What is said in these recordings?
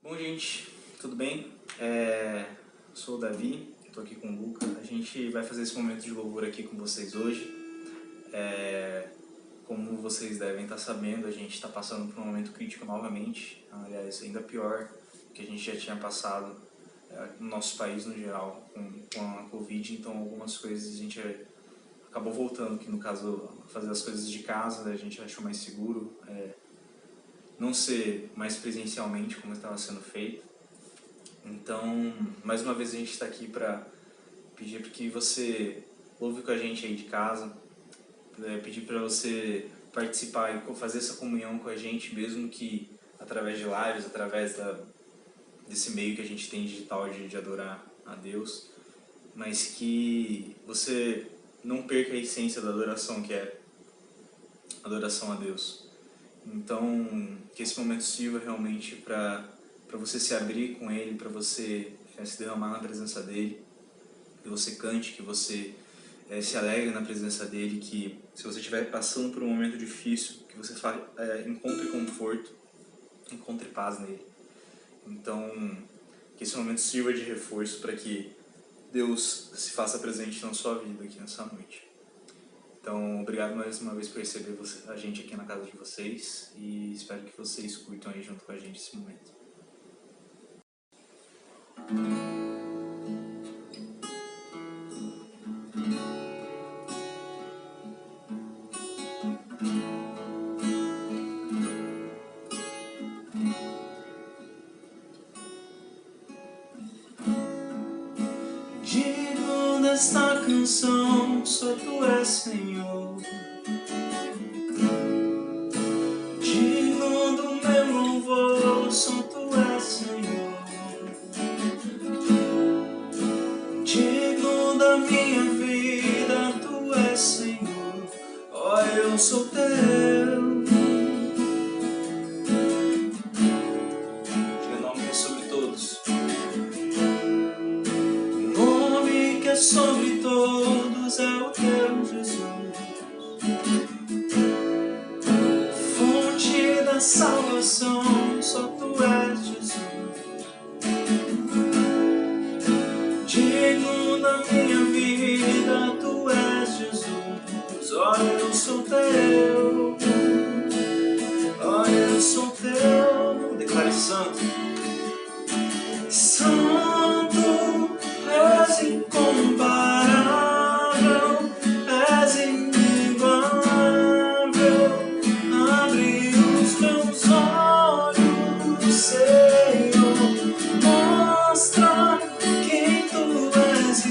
Bom, gente, tudo bem? Sou o Davi, estou aqui com o Luca. A gente vai fazer esse momento de louvor aqui com vocês hoje. Como vocês devem estar sabendo, a gente está passando por um momento crítico novamente. Aliás, ainda pior que a gente já tinha passado no nosso país no geral com a Covid. Então, algumas coisas a gente acabou voltando, que no caso, fazer as coisas de casa, a gente achou mais seguro. Não ser mais presencialmente como estava sendo feito. Então, mais uma vez a gente está aqui para pedir que você ouve com a gente aí de casa, pedir para você participar e fazer essa comunhão com a gente, mesmo que através de lives, através desse meio que a gente tem digital de adorar a Deus, mas que você não perca a essência da adoração, que é adoração a Deus. Então, que esse momento sirva realmente para você se abrir com Ele, para você se derramar na presença dEle, que você cante, que você se alegre na presença dEle, que se você estiver passando por um momento difícil, que você encontre conforto, encontre paz nele. Então, que esse momento sirva de reforço para que Deus se faça presente na sua vida aqui nessa noite. Então, obrigado mais uma vez por receber a gente aqui na casa de vocês e espero que vocês curtam aí junto com a gente esse momento. Digno desta canção, só Tu és Senhor. Digno do meu louvor, só Tu és Senhor. Digno da minha vida, Tu és Senhor. Ó, eu sou Teu. Diga nome que é sobre todos. Sobre todos é o Teu Jesus, fonte da salvação, só Tu és Jesus. Digno da minha vida, Tu és Jesus. Ó, eu sou Teu, ó, eu sou Teu. Declare santo. Santo, és incomparável, és inigualável. Abre os meus olhos, Senhor, mostra quem Tu és e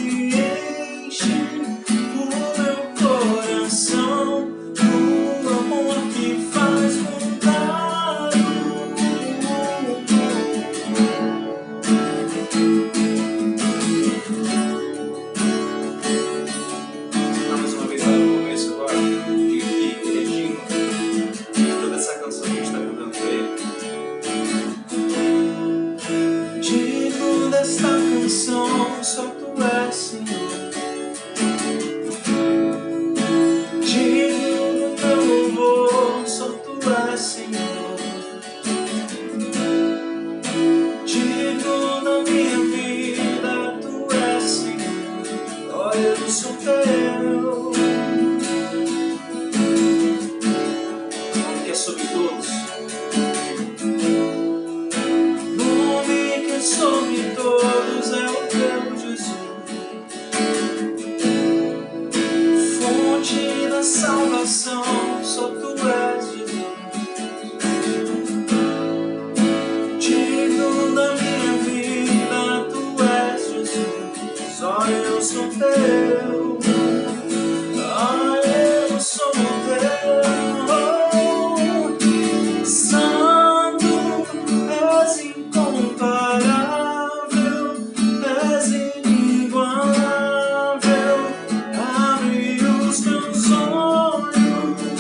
enche o meu coração do amor que faz mudar o mundo. Só Tu és Senhor. Digno do meu louvor, só Tu és Senhor. Digno da minha vida, Tu és Senhor. Ó, eu sou Teu. Nome que é sobre todos. Nome que é sobre todos é o Teu Jesus, fonte da salvação, só Tu és Jesus. Digno da minha vida, Tu és Jesus. Ó, eu sou Teu, ó, eu sou Teu. Santo, és incomparável, és inigualável. Abre os meus olhos,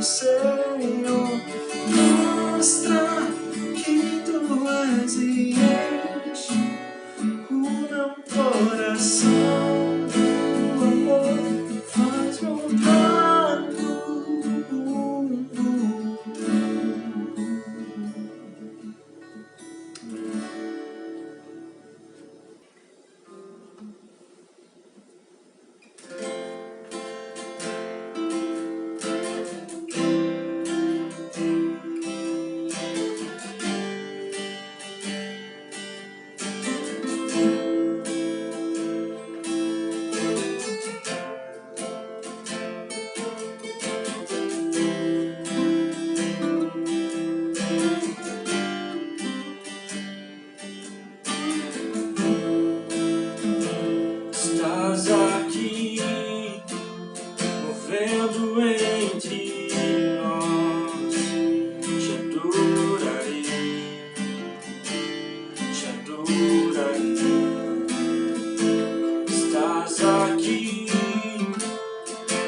Senhor, mostra que tu és e enche o meu coração. O amor faz voltar no mundo. Estás aqui, movendo entre nós. Te adorarei, te adorarei. Estás aqui,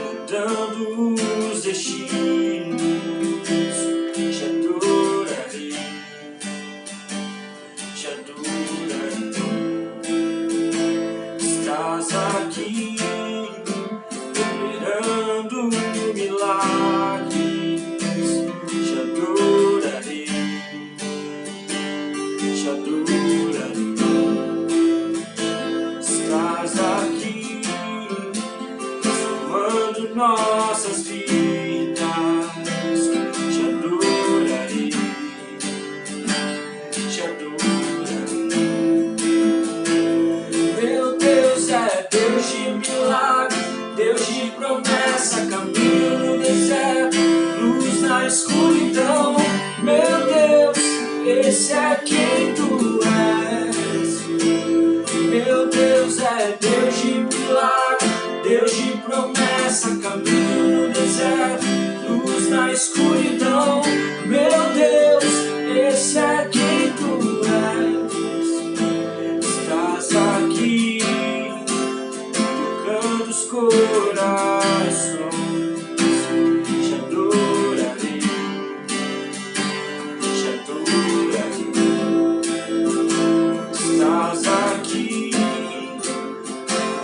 mudando os destinos. Te adorarei, te adorarei. Estás aqui, operando milagres. Te adorarei, te adorarei. Estás aqui, transformando nossas vidas. Te adorarei, te adorarei. Meu Deus é Deus de milagre, Deus de promessa, caminho no deserto, luz na escuridão. Meu Deus, esse é quem tu és. Meu Deus é Deus de milagre, Deus de promessa, caminho no deserto, luz na escuridão. Meu Deus, esse é quem tu és. Estás aqui, tocando os corações. Te adorarei, te adorarei. Estás aqui,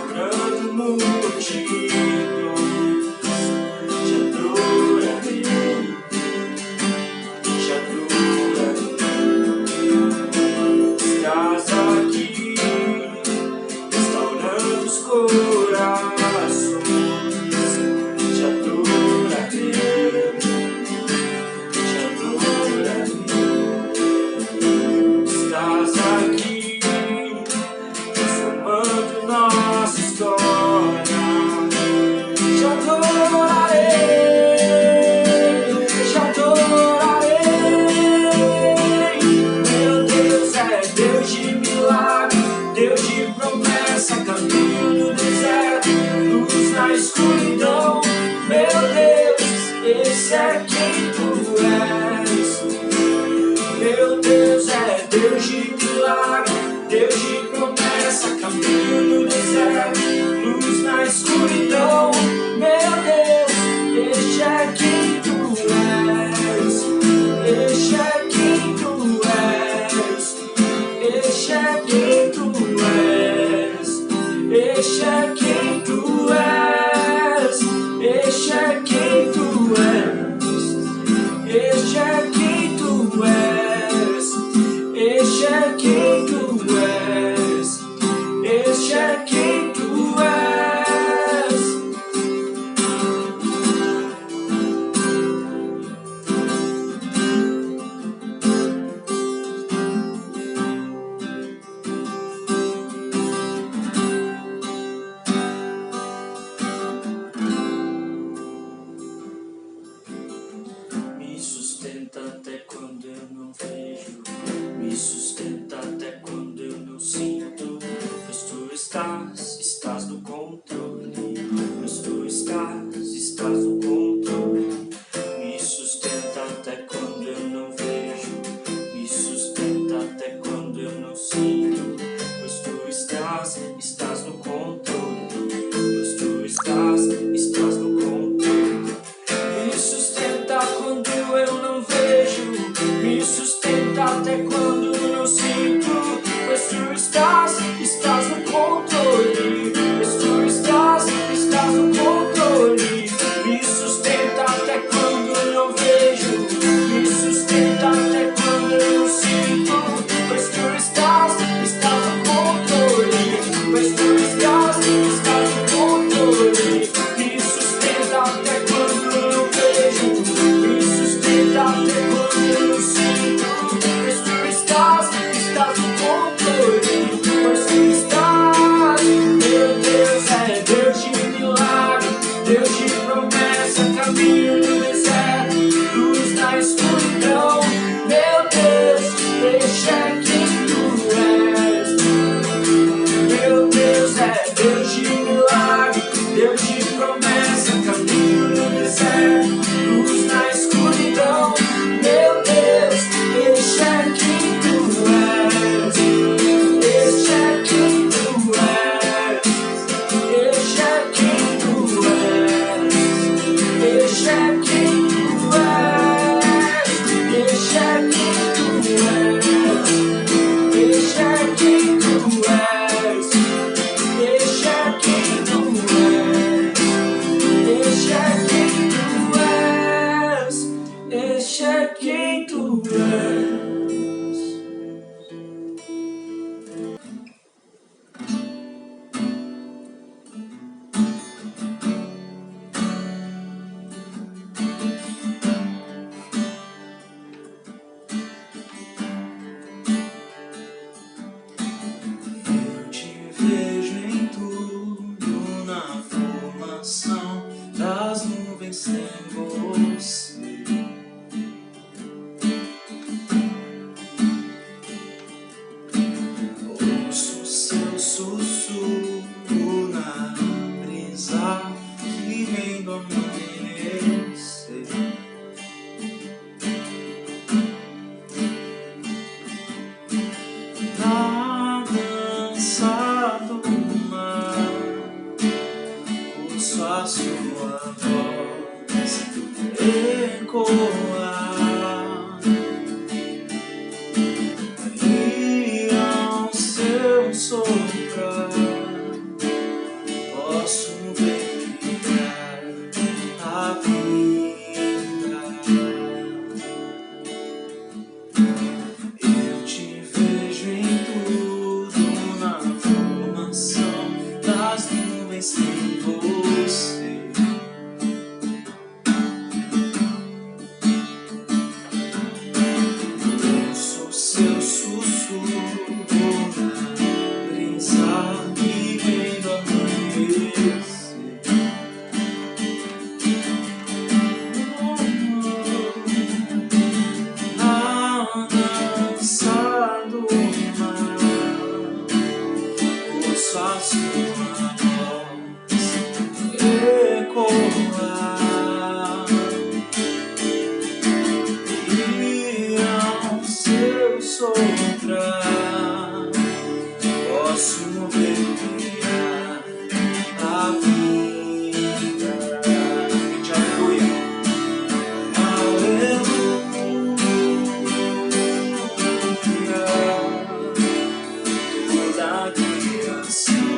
curando multidões. Te adorarei, te adorarei. Estás aqui, restaurando os corações. Te adorarei, te adorarei. Estás aqui, transformando nossa história. Te adorarei, te adorarei. Meu Deus é Deus de milagre, Deus de promessa, caminho no deserto, luz na escuridão. Meu Deus, esse é quem tu és. Meu Deus é Deus de milagre, Deus de promessa, caminho no deserto, luz na escuridão. Meu Deus, este é quem tu és. Este é quem tu és. Este é quem tu és. Este é quem tu és. Este é quem tu és. Este é quem tu és. Este é quem tu és. Este é quem tu és. nuvens sem você. Ouço seu sussurro na brisa que vem do amanhecer. Na dança do mar, ouço a sua voz ecoar, e ao seu soprar posso ver brilhar a vida. Eu te vejo em tudo, na formação das nuvens sem você. Ouço seu sussurro na brisa que vem do amanhecer. Na dança do mar, ouço a sua voz ecoar, e ao seu soprar posso ver brilhar a vida. Aleluia, toda a criação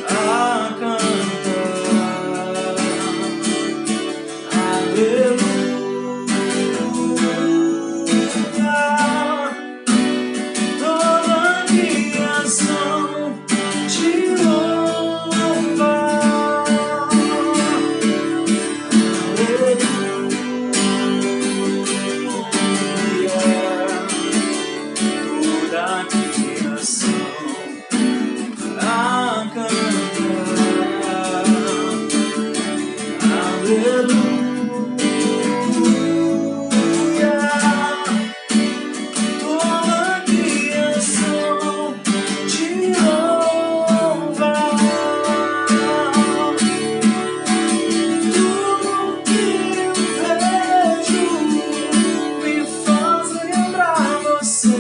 a cantar. Aleluia, toda a criação te louva. Toda a criação a cantar. Aleluia, toda a criação te louva. Tudo que eu vejo me faz lembrar você.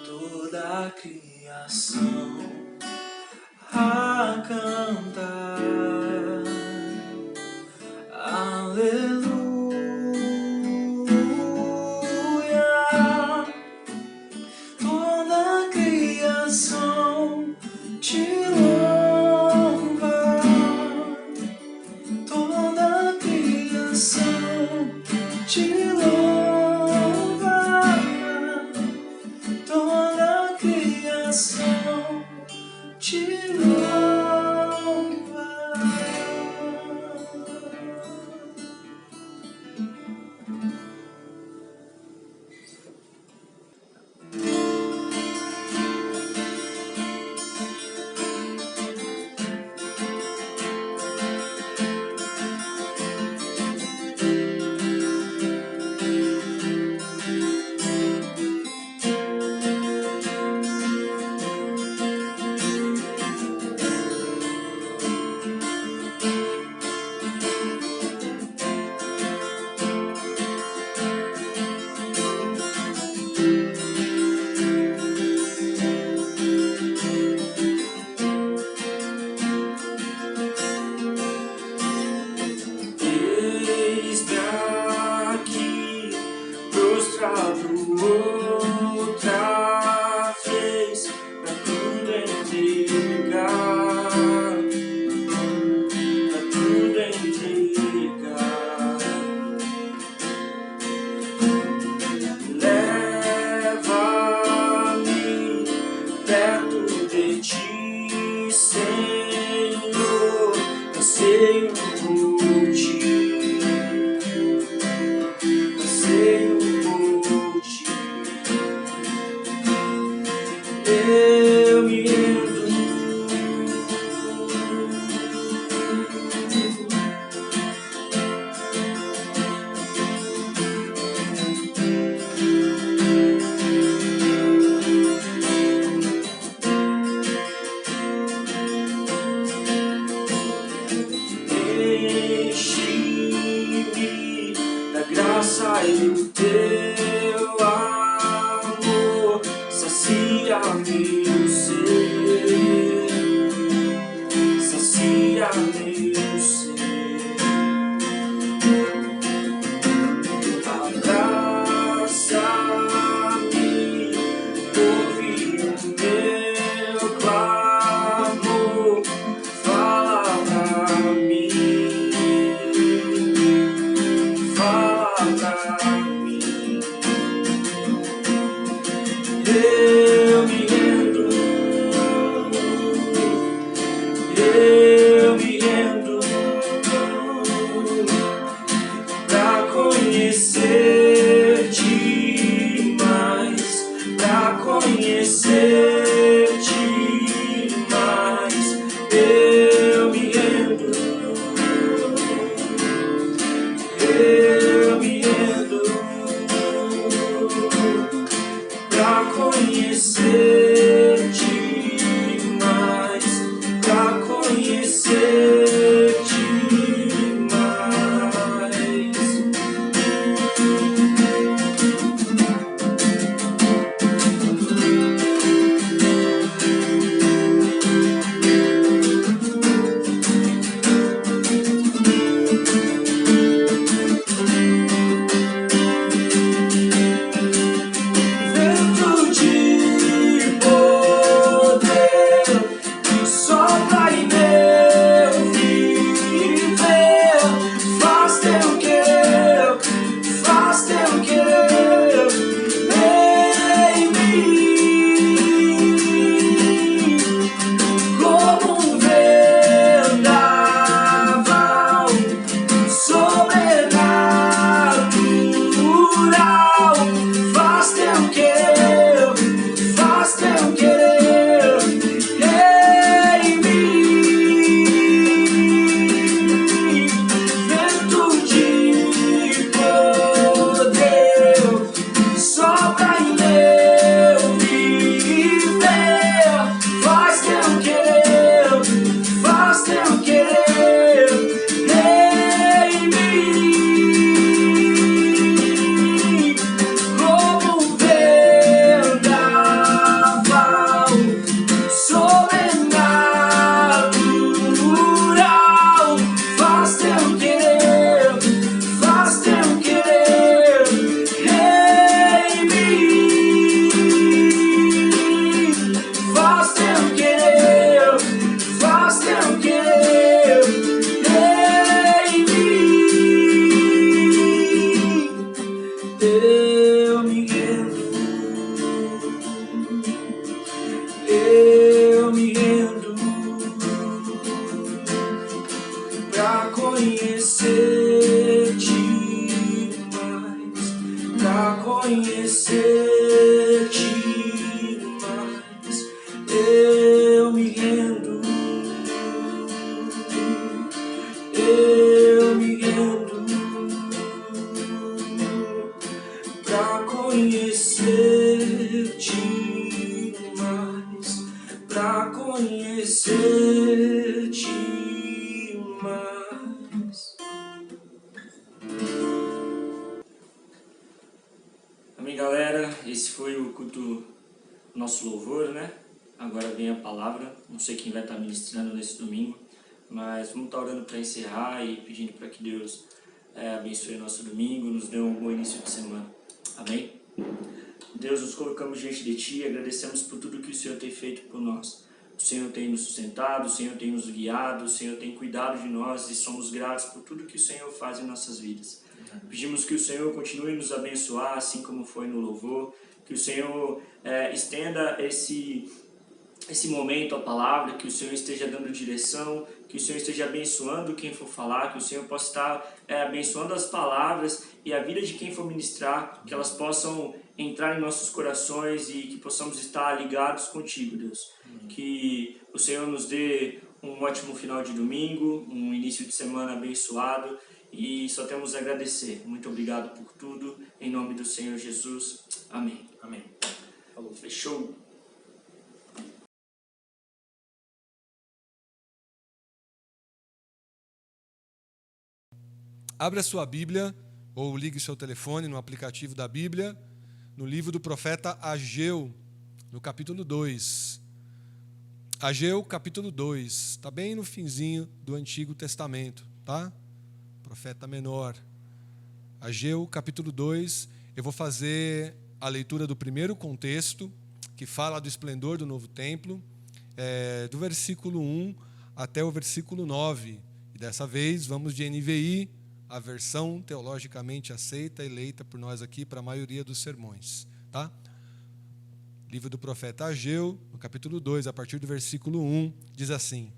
Toda a criação a cantar. Aleluia, toda a criação te louva. Toda a criação te louva. Toda a criação te louva. eu me rendo. Enche-me da graça e do teu amor, sacia meu ser, sacia meu ser. Abraça-me, ouve o meu clamor, fala pra mim, fala pra mim. Eu me rendo, eu me rendo pra conhecer-te mais, pra conhecer-te mais. Eu me rendo, eu me rendo pra conhecer-te mais, pra conhecer-te mais. Vento de poder que sopra em meu viver, faz teu querer, faz teu querer em mim, como um vendaval sobrenatural. Faz teu querer, faz teu querer em mim. Vento de poder sopra em meu viver, faz teu querer, faz teu querer em mim, como um vendaval sobrenatural. Faz teu querer, faz teu querer em mim, faz teu querer, faz teu querer em mim. Eu me rendo, eu me rendo pra conhecer-te mais, pra conhecer-te mais. Eu me rendo, eu me rendo pra conhecer-te mais, pra conhecer-te mais. Amém, galera? Esse foi o culto, nosso louvor, né? Agora vem a palavra. Não sei quem vai estar ministrando nesse domingo, mas vamos estar orando para encerrar e pedindo para que Deus abençoe o nosso domingo, nos dê um bom início de semana. Amém? Deus, nos colocamos diante de Ti e agradecemos por tudo que o Senhor tem feito por nós. O Senhor tem nos sustentado, o Senhor tem nos guiado, o Senhor tem cuidado de nós e somos gratos por tudo que o Senhor faz em nossas vidas. Pedimos que o Senhor continue nos abençoar, assim como foi no louvor, que o Senhor estenda esse momento, a palavra, que o Senhor esteja dando direção, que o Senhor esteja abençoando quem for falar, que o Senhor possa estar abençoando as palavras e a vida de quem for ministrar, que elas possam entrar em nossos corações e que possamos estar ligados contigo, Deus. Que o Senhor nos dê um ótimo final de domingo, um início de semana abençoado e só temos a agradecer. Muito obrigado por tudo, em nome do Senhor Jesus. Amém. Amém. Falou. Fechou. Abra sua Bíblia ou ligue seu telefone no aplicativo da Bíblia, no livro do profeta Ageu, no capítulo 2. Ageu, capítulo 2. Está bem no finzinho do Antigo Testamento, tá? Profeta menor. Ageu, capítulo 2. Eu vou fazer a leitura do primeiro contexto, que fala do esplendor do novo templo, do versículo 1 até o versículo 9. E dessa vez vamos de NVI, a versão teologicamente aceita, eleita por nós aqui para a maioria dos sermões. Tá? Livro do profeta Ageu, no capítulo 2, a partir do versículo 1, diz assim: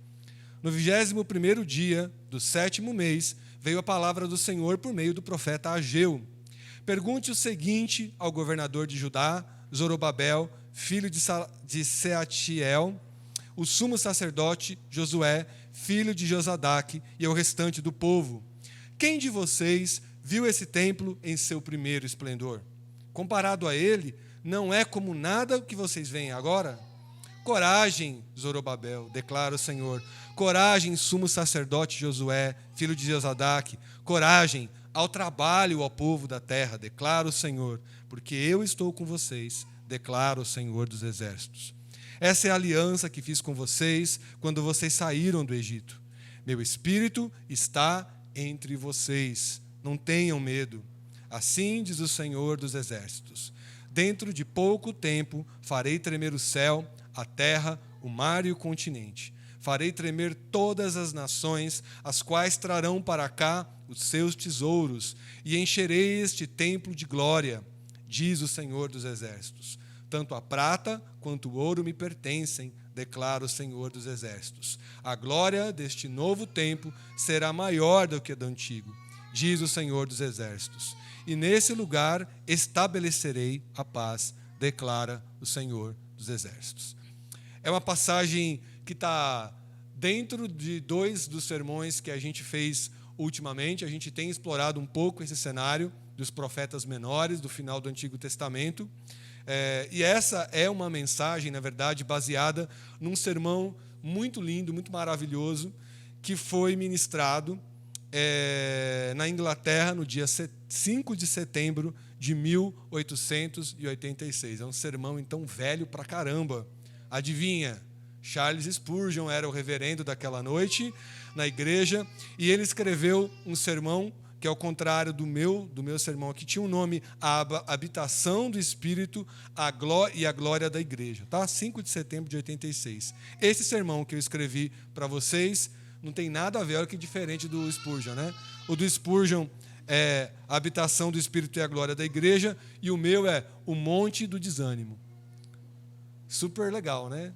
No 21º dia do 7º mês, veio a palavra do Senhor por meio do profeta Ageu. Pergunte o seguinte ao governador de Judá, Zorobabel, filho de Seatiel, o sumo sacerdote Josué, filho de Josadaque, e ao restante do povo: quem de vocês viu esse templo em seu primeiro esplendor? Comparado a ele, não é como nada que vocês veem agora? Coragem, Zorobabel, declara o Senhor. Coragem, sumo sacerdote Josué, filho de Josadaque. Coragem, ao trabalho, ao povo da terra, declara o Senhor, porque eu estou com vocês, declara o Senhor dos exércitos. Essa é a aliança que fiz com vocês quando vocês saíram do Egito. Meu espírito está entre vocês, não tenham medo. Assim diz o Senhor dos exércitos: dentro de pouco tempo farei tremer o céu, a terra, o mar e o continente. Farei tremer todas as nações, as quais trarão para cá os seus tesouros, e encherei este templo de glória, diz o Senhor dos exércitos. Tanto a prata quanto o ouro me pertencem, declara o Senhor dos exércitos. A glória deste novo templo será maior do que a do antigo, diz o Senhor dos exércitos. E nesse lugar estabelecerei a paz, declara o Senhor dos exércitos. É uma passagem que está dentro de 2 dos sermões que a gente fez ultimamente. A gente tem explorado um pouco esse cenário dos profetas menores do final do Antigo Testamento. E essa é uma mensagem, na verdade, baseada num sermão muito lindo, muito maravilhoso, que foi ministrado na Inglaterra no dia 5 de setembro de 1886. É um sermão, então, velho pra caramba. Adivinha? Charles Spurgeon era o reverendo daquela noite na igreja, e ele escreveu um sermão que, ao contrário do meu sermão aqui, tinha um nome: A Habitação do Espírito e a Glória da Igreja. Tá? 5 de setembro de 86. Esse sermão que eu escrevi para vocês não tem nada a ver, olha que diferente do Spurgeon, né? O do Spurgeon é A Habitação do Espírito e a Glória da Igreja, e o meu é O Monte do Desânimo. Super legal, né?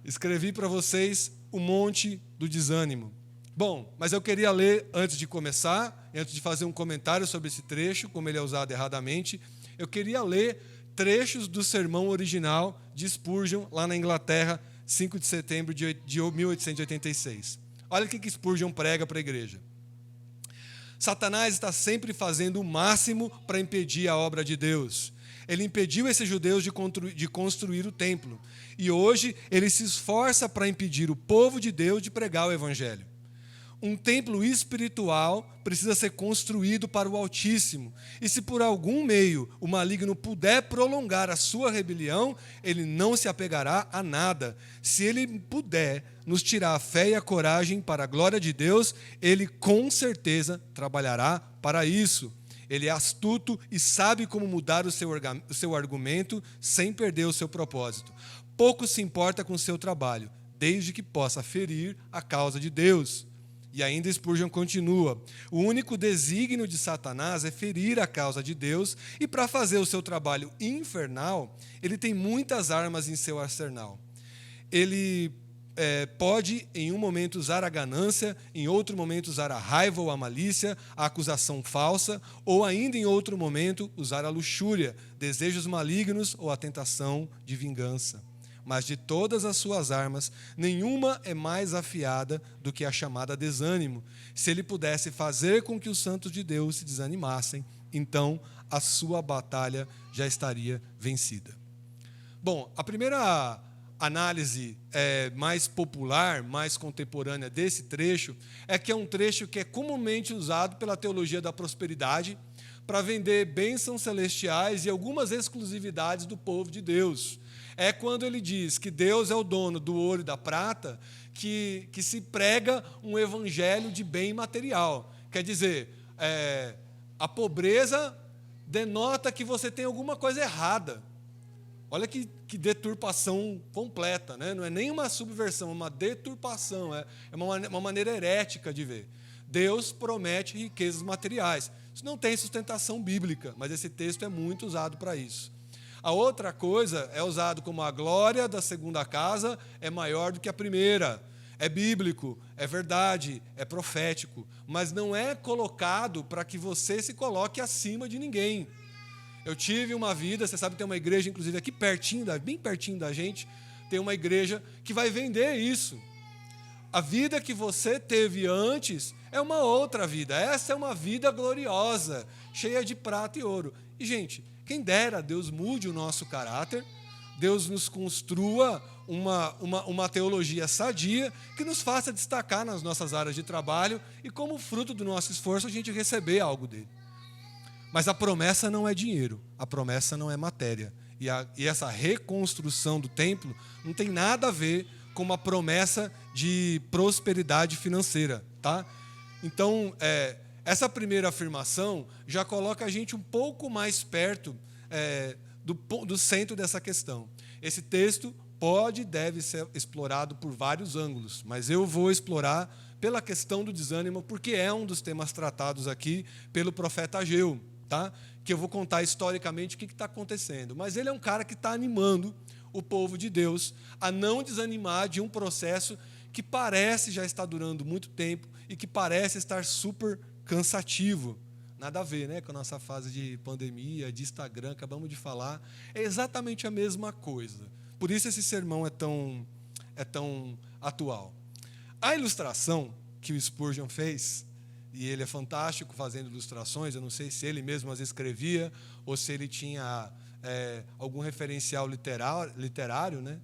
Escrevi para vocês O Monte do Desânimo. Bom, mas eu queria ler, antes de começar, antes de fazer um comentário sobre esse trecho, como ele é usado erradamente, eu queria ler trechos do sermão original de Spurgeon, lá na Inglaterra, 5 de setembro de 1886. Olha o que Spurgeon prega para a igreja. Satanás está sempre fazendo o máximo para impedir a obra de Deus. Ele impediu esses judeus de construir o templo. E hoje ele se esforça para impedir o povo de Deus de pregar o evangelho. Um templo espiritual precisa ser construído para o Altíssimo. E se por algum meio o maligno puder prolongar a sua rebelião, ele não se apegará a nada. Se ele puder nos tirar a fé e a coragem para a glória de Deus, ele com certeza trabalhará para isso. Ele é astuto e sabe como mudar o seu argumento sem perder o seu propósito. Pouco se importa com o seu trabalho, desde que possa ferir a causa de Deus. E ainda Spurgeon continua: o único desígnio de Satanás é ferir a causa de Deus, e para fazer o seu trabalho infernal, ele tem muitas armas em seu arsenal. ele pode, em um momento, usar a ganância, em outro momento, usar a raiva ou a malícia, a acusação falsa, ou ainda, em outro momento, usar a luxúria, desejos malignos ou a tentação de vingança. Mas de todas as suas armas, nenhuma é mais afiada do que a chamada desânimo. Se ele pudesse fazer com que os santos de Deus se desanimassem, então a sua batalha já estaria vencida. Bom, a primeira análise mais popular, mais contemporânea desse trecho, é que é um trecho que é comumente usado pela teologia da prosperidade para vender bênçãos celestiais e algumas exclusividades do povo de Deus. É quando ele diz que Deus é o dono do ouro e da prata, que se prega um evangelho de bem material. Quer dizer, a pobreza denota que você tem alguma coisa errada. Olha que deturpação completa, né? Não é nem uma subversão, é uma deturpação, é uma maneira herética de ver. Deus promete riquezas materiais. Isso não tem sustentação bíblica, mas esse texto é muito usado para isso. A outra coisa é usado como a glória da segunda casa é maior do que a primeira. É bíblico, é verdade, é profético, mas não é colocado para que você se coloque acima de ninguém. Eu tive uma vida, você sabe que tem uma igreja, inclusive aqui bem pertinho da gente, tem uma igreja que vai vender isso. A vida que você teve antes é uma outra vida. Essa é uma vida gloriosa, cheia de prata e ouro. E, gente, quem dera Deus mude o nosso caráter, Deus nos construa uma teologia sadia que nos faça destacar nas nossas áreas de trabalho e, como fruto do nosso esforço, a gente receber algo dele. Mas a promessa não é dinheiro, a promessa não é matéria. E essa reconstrução do templo não tem nada a ver com uma promessa de prosperidade financeira. Tá? Então, essa primeira afirmação já coloca a gente um pouco mais perto do centro dessa questão. Esse texto pode e deve ser explorado por vários ângulos, mas eu vou explorar pela questão do desânimo, porque é um dos temas tratados aqui pelo profeta Ageu. Tá? Que eu vou contar historicamente o que está acontecendo. Mas ele é um cara que está animando o povo de Deus a não desanimar de um processo que parece já estar durando muito tempo e que parece estar super cansativo. Nada a ver, né, com a nossa fase de pandemia, de Instagram, acabamos de falar. É exatamente a mesma coisa. Por isso esse sermão é tão atual. A ilustração que o Spurgeon fez, e ele é fantástico fazendo ilustrações, eu não sei se ele mesmo as escrevia ou se ele tinha algum referencial literário, né?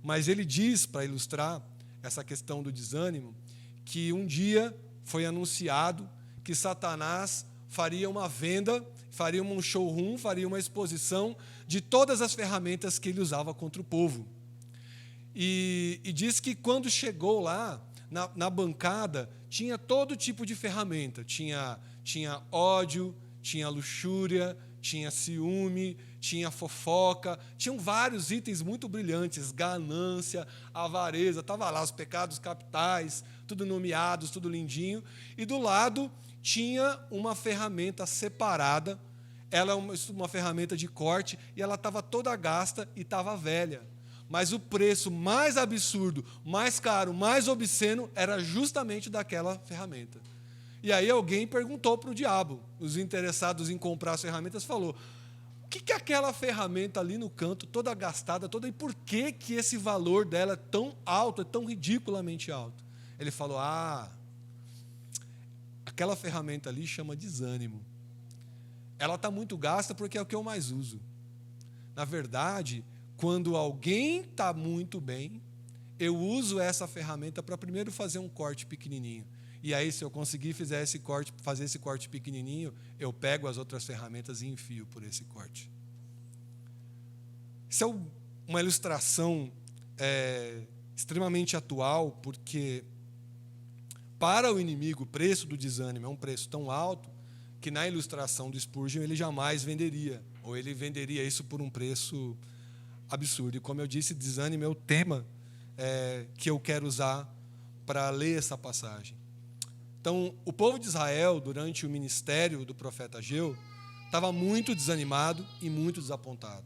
Mas ele diz, para ilustrar essa questão do desânimo, que um dia foi anunciado que Satanás faria uma venda, faria um showroom, faria uma exposição de todas as ferramentas que ele usava contra o povo. E diz que quando chegou lá, na bancada, tinha todo tipo de ferramenta. Tinha ódio, tinha luxúria, tinha ciúme, tinha fofoca, tinham vários itens muito brilhantes, ganância, avareza, estava lá os pecados capitais, tudo nomeados, tudo lindinho, e do lado tinha uma ferramenta separada, ela é uma ferramenta de corte, e ela estava toda gasta e estava velha. Mas o preço mais absurdo, mais caro, mais obsceno, era justamente daquela ferramenta. E aí alguém perguntou para o diabo, os interessados em comprar as ferramentas, falou: o que é aquela ferramenta ali no canto, toda gastada, e por que esse valor dela é tão alto, é tão ridiculamente alto? Ele falou: aquela ferramenta ali chama desânimo. Ela está muito gasta porque é o que eu mais uso. Na verdade, quando alguém está muito bem, eu uso essa ferramenta para primeiro fazer um corte pequenininho. E aí, se eu conseguir fazer esse corte pequenininho, eu pego as outras ferramentas e enfio por esse corte. Isso é uma ilustração extremamente atual, porque para o inimigo o preço do desânimo é um preço tão alto que na ilustração do Spurgeon ele jamais venderia, ou ele venderia isso por um preço absurdo. E como eu disse, desânimo é o tema que eu quero usar para ler essa passagem. Então, o povo de Israel, durante o ministério do profeta Ageu, estava muito desanimado e muito desapontado.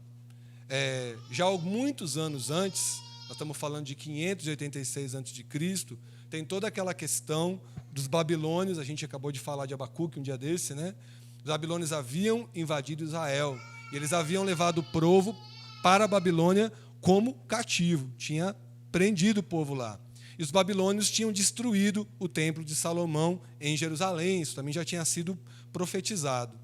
Já há muitos anos antes, nós estamos falando de 586 a.C., tem toda aquela questão dos babilônios, a gente acabou de falar de Abacuque um dia desse, né? Os babilônios haviam invadido Israel, e eles haviam levado o povo para a Babilônia como cativo, tinha prendido o povo lá. E os babilônios tinham destruído o templo de Salomão em Jerusalém, isso também já tinha sido profetizado.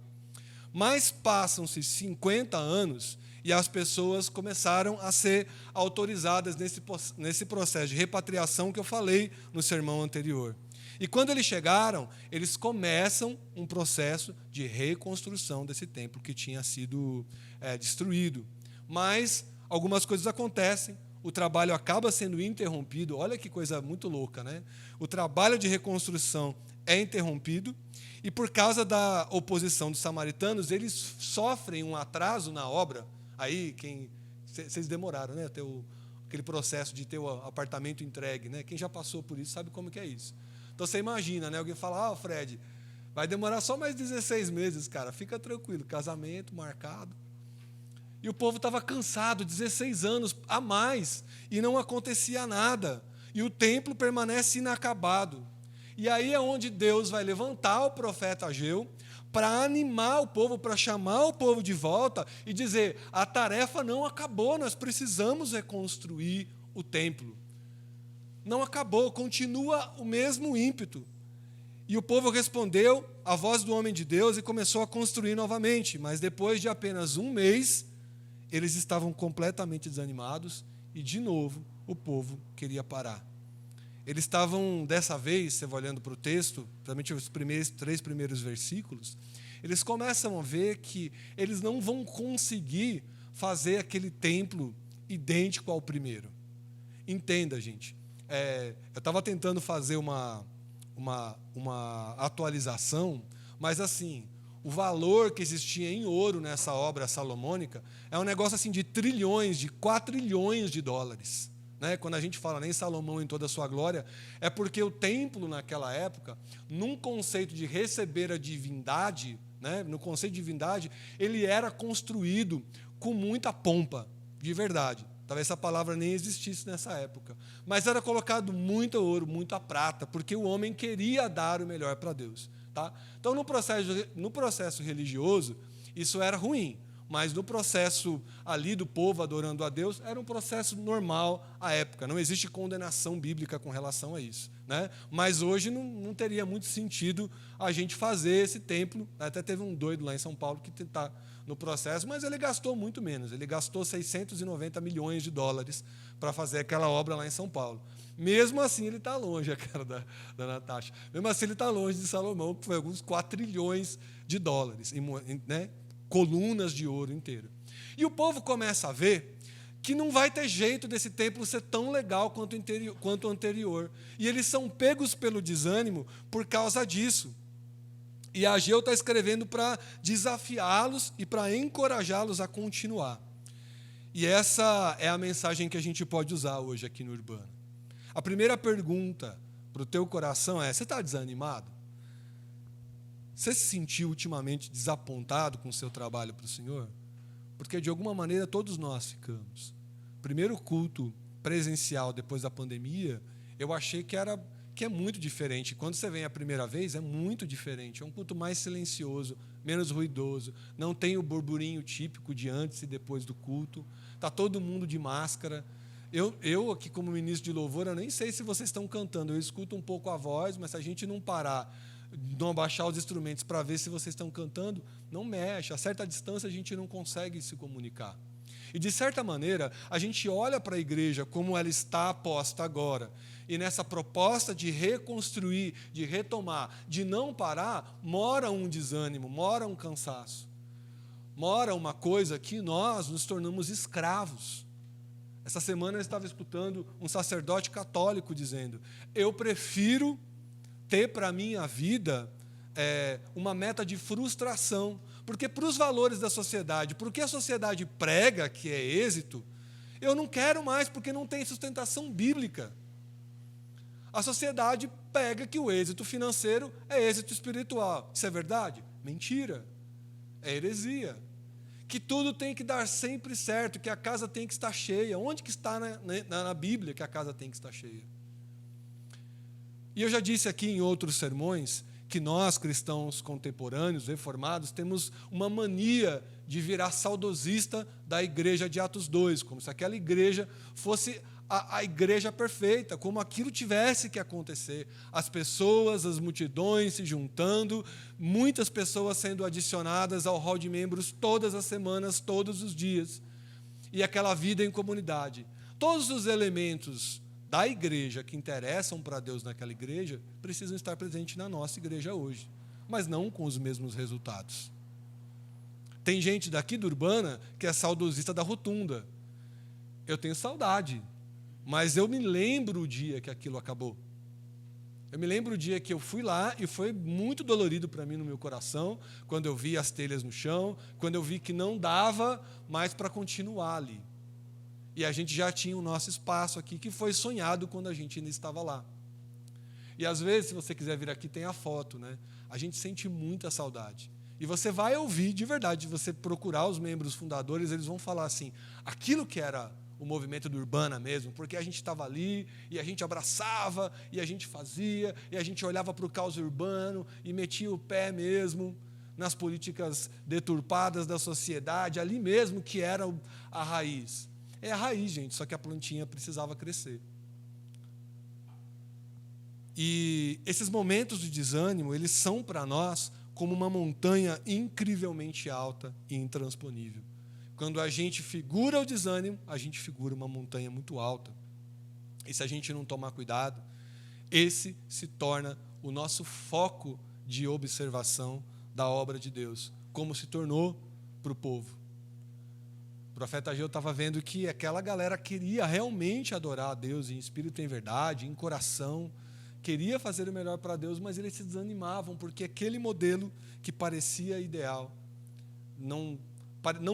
Mas passam-se 50 anos e as pessoas começaram a ser autorizadas nesse processo de repatriação que eu falei no sermão anterior. E quando eles chegaram, eles começam um processo de reconstrução desse templo que tinha sido destruído. Mas algumas coisas acontecem, o trabalho acaba sendo interrompido. Olha que coisa muito louca, né? O trabalho de reconstrução é interrompido e, por causa da oposição dos samaritanos, eles sofrem um atraso na obra. Aí, vocês demoraram, né, ter aquele processo de ter o apartamento entregue, né? Quem já passou por isso sabe como que é isso. Então, você imagina, né? Alguém fala, Fred, vai demorar só mais 16 meses, cara, fica tranquilo, casamento marcado. E o povo estava cansado, 16 anos a mais, e não acontecia nada. E o templo permanece inacabado. E aí é onde Deus vai levantar o profeta Ageu para animar o povo, para chamar o povo de volta e dizer, a tarefa não acabou, nós precisamos reconstruir o templo. Não acabou, continua o mesmo ímpeto. E o povo respondeu à voz do homem de Deus e começou a construir novamente. Mas depois de apenas um mês, eles estavam completamente desanimados e, de novo, o povo queria parar. Eles estavam, dessa vez, você vai olhando para o texto, principalmente os 3 primeiros versículos, eles começam a ver que eles não vão conseguir fazer aquele templo idêntico ao primeiro. Entenda, gente. Eu estava tentando fazer uma atualização, mas assim, o valor que existia em ouro nessa obra salomônica é um negócio assim de trilhões, de 4 trilhões de dólares. Né? Quando a gente fala nem Salomão em toda a sua glória, é porque o templo naquela época, num conceito de receber a divindade, né? No conceito de divindade, ele era construído com muita pompa, de verdade. Talvez essa palavra nem existisse nessa época. Mas era colocado muito ouro, muita prata, porque o homem queria dar o melhor para Deus. Tá? Então, no processo religioso, isso era ruim. Mas no processo ali do povo adorando a Deus, era um processo normal à época. Não existe condenação bíblica com relação a isso. Né? Mas hoje não teria muito sentido a gente fazer esse templo. Até teve um doido lá em São Paulo que está no processo, mas ele gastou muito menos. Ele gastou 690 milhões de dólares para fazer aquela obra lá em São Paulo. Mesmo assim, ele está longe, a cara da Natasha. Mesmo assim, ele está longe de Salomão, que foi alguns 4 trilhões de dólares, né? Colunas de ouro inteiro. E o povo começa a ver que não vai ter jeito desse templo ser tão legal quanto o anterior. E eles são pegos pelo desânimo por causa disso. E Ageu está escrevendo para desafiá-los e para encorajá-los a continuar. E essa é a mensagem que a gente pode usar hoje aqui no Urbano. A primeira pergunta para o teu coração é, você está desanimado? Você se sentiu ultimamente desapontado com o seu trabalho para o Senhor? Porque, de alguma maneira, todos nós ficamos. Primeiro culto presencial depois da pandemia, eu achei que é muito diferente. Quando você vem a primeira vez, é muito diferente. É um culto mais silencioso, menos ruidoso. Não tem o burburinho típico de antes e depois do culto. Está todo mundo de máscara. Eu aqui, como ministro de louvor, eu nem sei se vocês estão cantando. Eu escuto um pouco a voz, mas se a gente não parar, não abaixar os instrumentos para ver se vocês estão cantando, não mexe. A certa distância a gente não consegue se comunicar. E, de certa maneira, a gente olha para a igreja como ela está posta agora. E nessa proposta de reconstruir, de retomar, de não parar, mora um desânimo, mora um cansaço. Mora uma coisa que nós nos tornamos escravos. Essa semana eu estava escutando um sacerdote católico dizendo, eu prefiro ter para a minha vida uma meta de frustração, porque para os valores da sociedade, porque a sociedade prega que é êxito, eu não quero mais porque não tem sustentação bíblica. A sociedade pega que o êxito financeiro é êxito espiritual. Isso é verdade? Mentira. É heresia. que tudo tem que dar sempre certo, que a casa tem que estar cheia. Onde que está na Bíblia que a casa tem que estar cheia? E eu já disse aqui em outros sermões que nós, cristãos contemporâneos, reformados, temos uma mania de virar saudosista da igreja de Atos 2, como se aquela igreja fosse a igreja perfeita, como aquilo tivesse que acontecer. As pessoas, as multidões se juntando, muitas pessoas sendo adicionadas ao hall de membros todas as semanas, todos os dias, e aquela vida em comunidade. Todos os elementos da igreja que interessam para Deus naquela igreja precisam estar presentes na nossa igreja hoje, mas não com os mesmos resultados. Tem gente daqui do Urbana que é saudosista da Rotunda. Eu tenho saudade, mas eu me lembro o dia que aquilo acabou. Eu me lembro o dia que eu fui lá e foi muito dolorido para mim no meu coração, quando eu vi as telhas no chão, quando eu vi que não dava mais para continuar ali. E a gente já tinha o nosso espaço aqui, que foi sonhado quando a gente ainda estava lá. E às vezes, se você quiser vir aqui, tem a foto, né? A gente sente muita saudade. E você vai ouvir, de verdade, se você procurar os membros fundadores, eles vão falar assim, aquilo que era o movimento do Urbana mesmo, porque a gente estava ali, e a gente abraçava, e a gente fazia, e a gente olhava para o caos urbano, e metia o pé mesmo nas políticas deturpadas da sociedade, ali mesmo que era a raiz. É a raiz, gente, só que a plantinha precisava crescer. E esses momentos de desânimo, eles são para nós como uma montanha incrivelmente alta e intransponível. Quando a gente figura o desânimo, a gente figura uma montanha muito alta. E se a gente não tomar cuidado, esse se torna o nosso foco de observação da obra de Deus, como se tornou para o povo. O profeta Ageu estava vendo que aquela galera queria realmente adorar a Deus em espírito e em verdade, em coração, queria fazer o melhor para Deus, mas eles se desanimavam, porque aquele modelo que parecia ideal não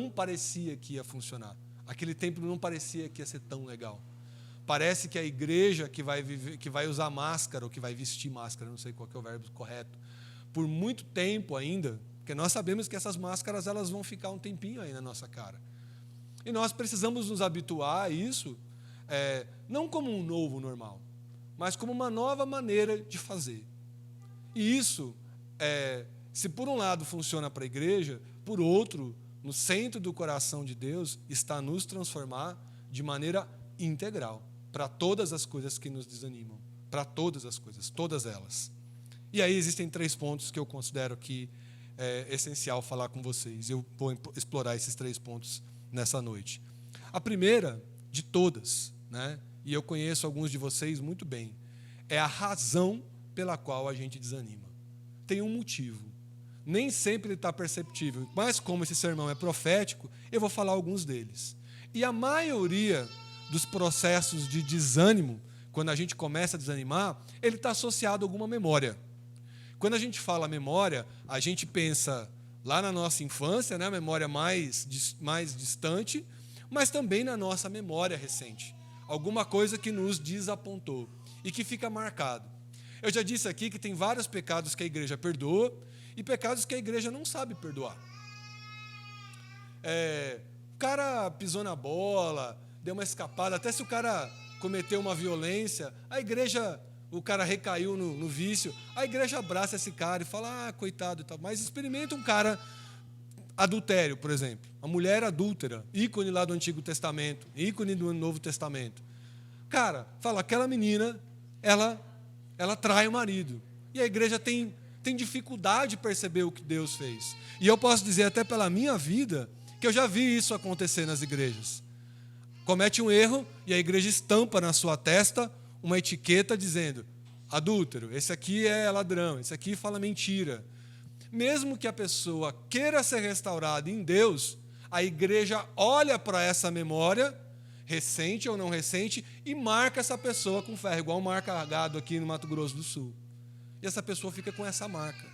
parecia que ia funcionar. Aquele templo não parecia que ia ser tão legal. Parece que a igreja que vai usar máscara, ou que vai vestir máscara, não sei qual que é o verbo correto, por muito tempo ainda, porque nós sabemos que essas máscaras elas vão ficar um tempinho aí na nossa cara. E nós precisamos nos habituar a isso, não como um novo normal, mas como uma nova maneira de fazer. E isso, se por um lado funciona para a igreja, por outro, no centro do coração de Deus, está nos transformar de maneira integral, para todas as coisas que nos desanimam, para todas as coisas, todas elas. E aí existem 3 pontos que eu considero que é essencial falar com vocês. Eu vou explorar esses 3 pontos nessa noite. A primeira de todas, né, e eu conheço alguns de vocês muito bem, é a razão pela qual a gente desanima. Tem um motivo. Nem sempre ele está perceptível, mas como esse sermão é profético, eu vou falar alguns deles. E a maioria dos processos de desânimo, quando a gente começa a desanimar, ele está associado a alguma memória. Quando a gente fala memória, a gente pensa lá na nossa infância, né, a memória mais distante, mas também na nossa memória recente. Alguma coisa que nos desapontou e que fica marcado. Eu já disse aqui que tem vários pecados que a igreja perdoa e pecados que a igreja não sabe perdoar. O cara pisou na bola, deu uma escapada, até se o cara cometeu uma violência, a igreja... O cara recaiu no vício, a igreja abraça esse cara e fala, coitado e tal. Mas experimenta um cara adultério, por exemplo. A mulher adúltera, ícone lá do Antigo Testamento, ícone do Novo Testamento. Cara, fala, aquela menina, ela trai o marido. E a igreja tem dificuldade de perceber o que Deus fez. E eu posso dizer até pela minha vida, que eu já vi isso acontecer nas igrejas. Comete um erro e a igreja estampa na sua testa uma etiqueta dizendo, adúltero, esse aqui é ladrão, esse aqui fala mentira. Mesmo que a pessoa queira ser restaurada em Deus, a igreja olha para essa memória, recente ou não recente, e marca essa pessoa com ferro, igual marca gado aqui no Mato Grosso do Sul. E essa pessoa fica com essa marca.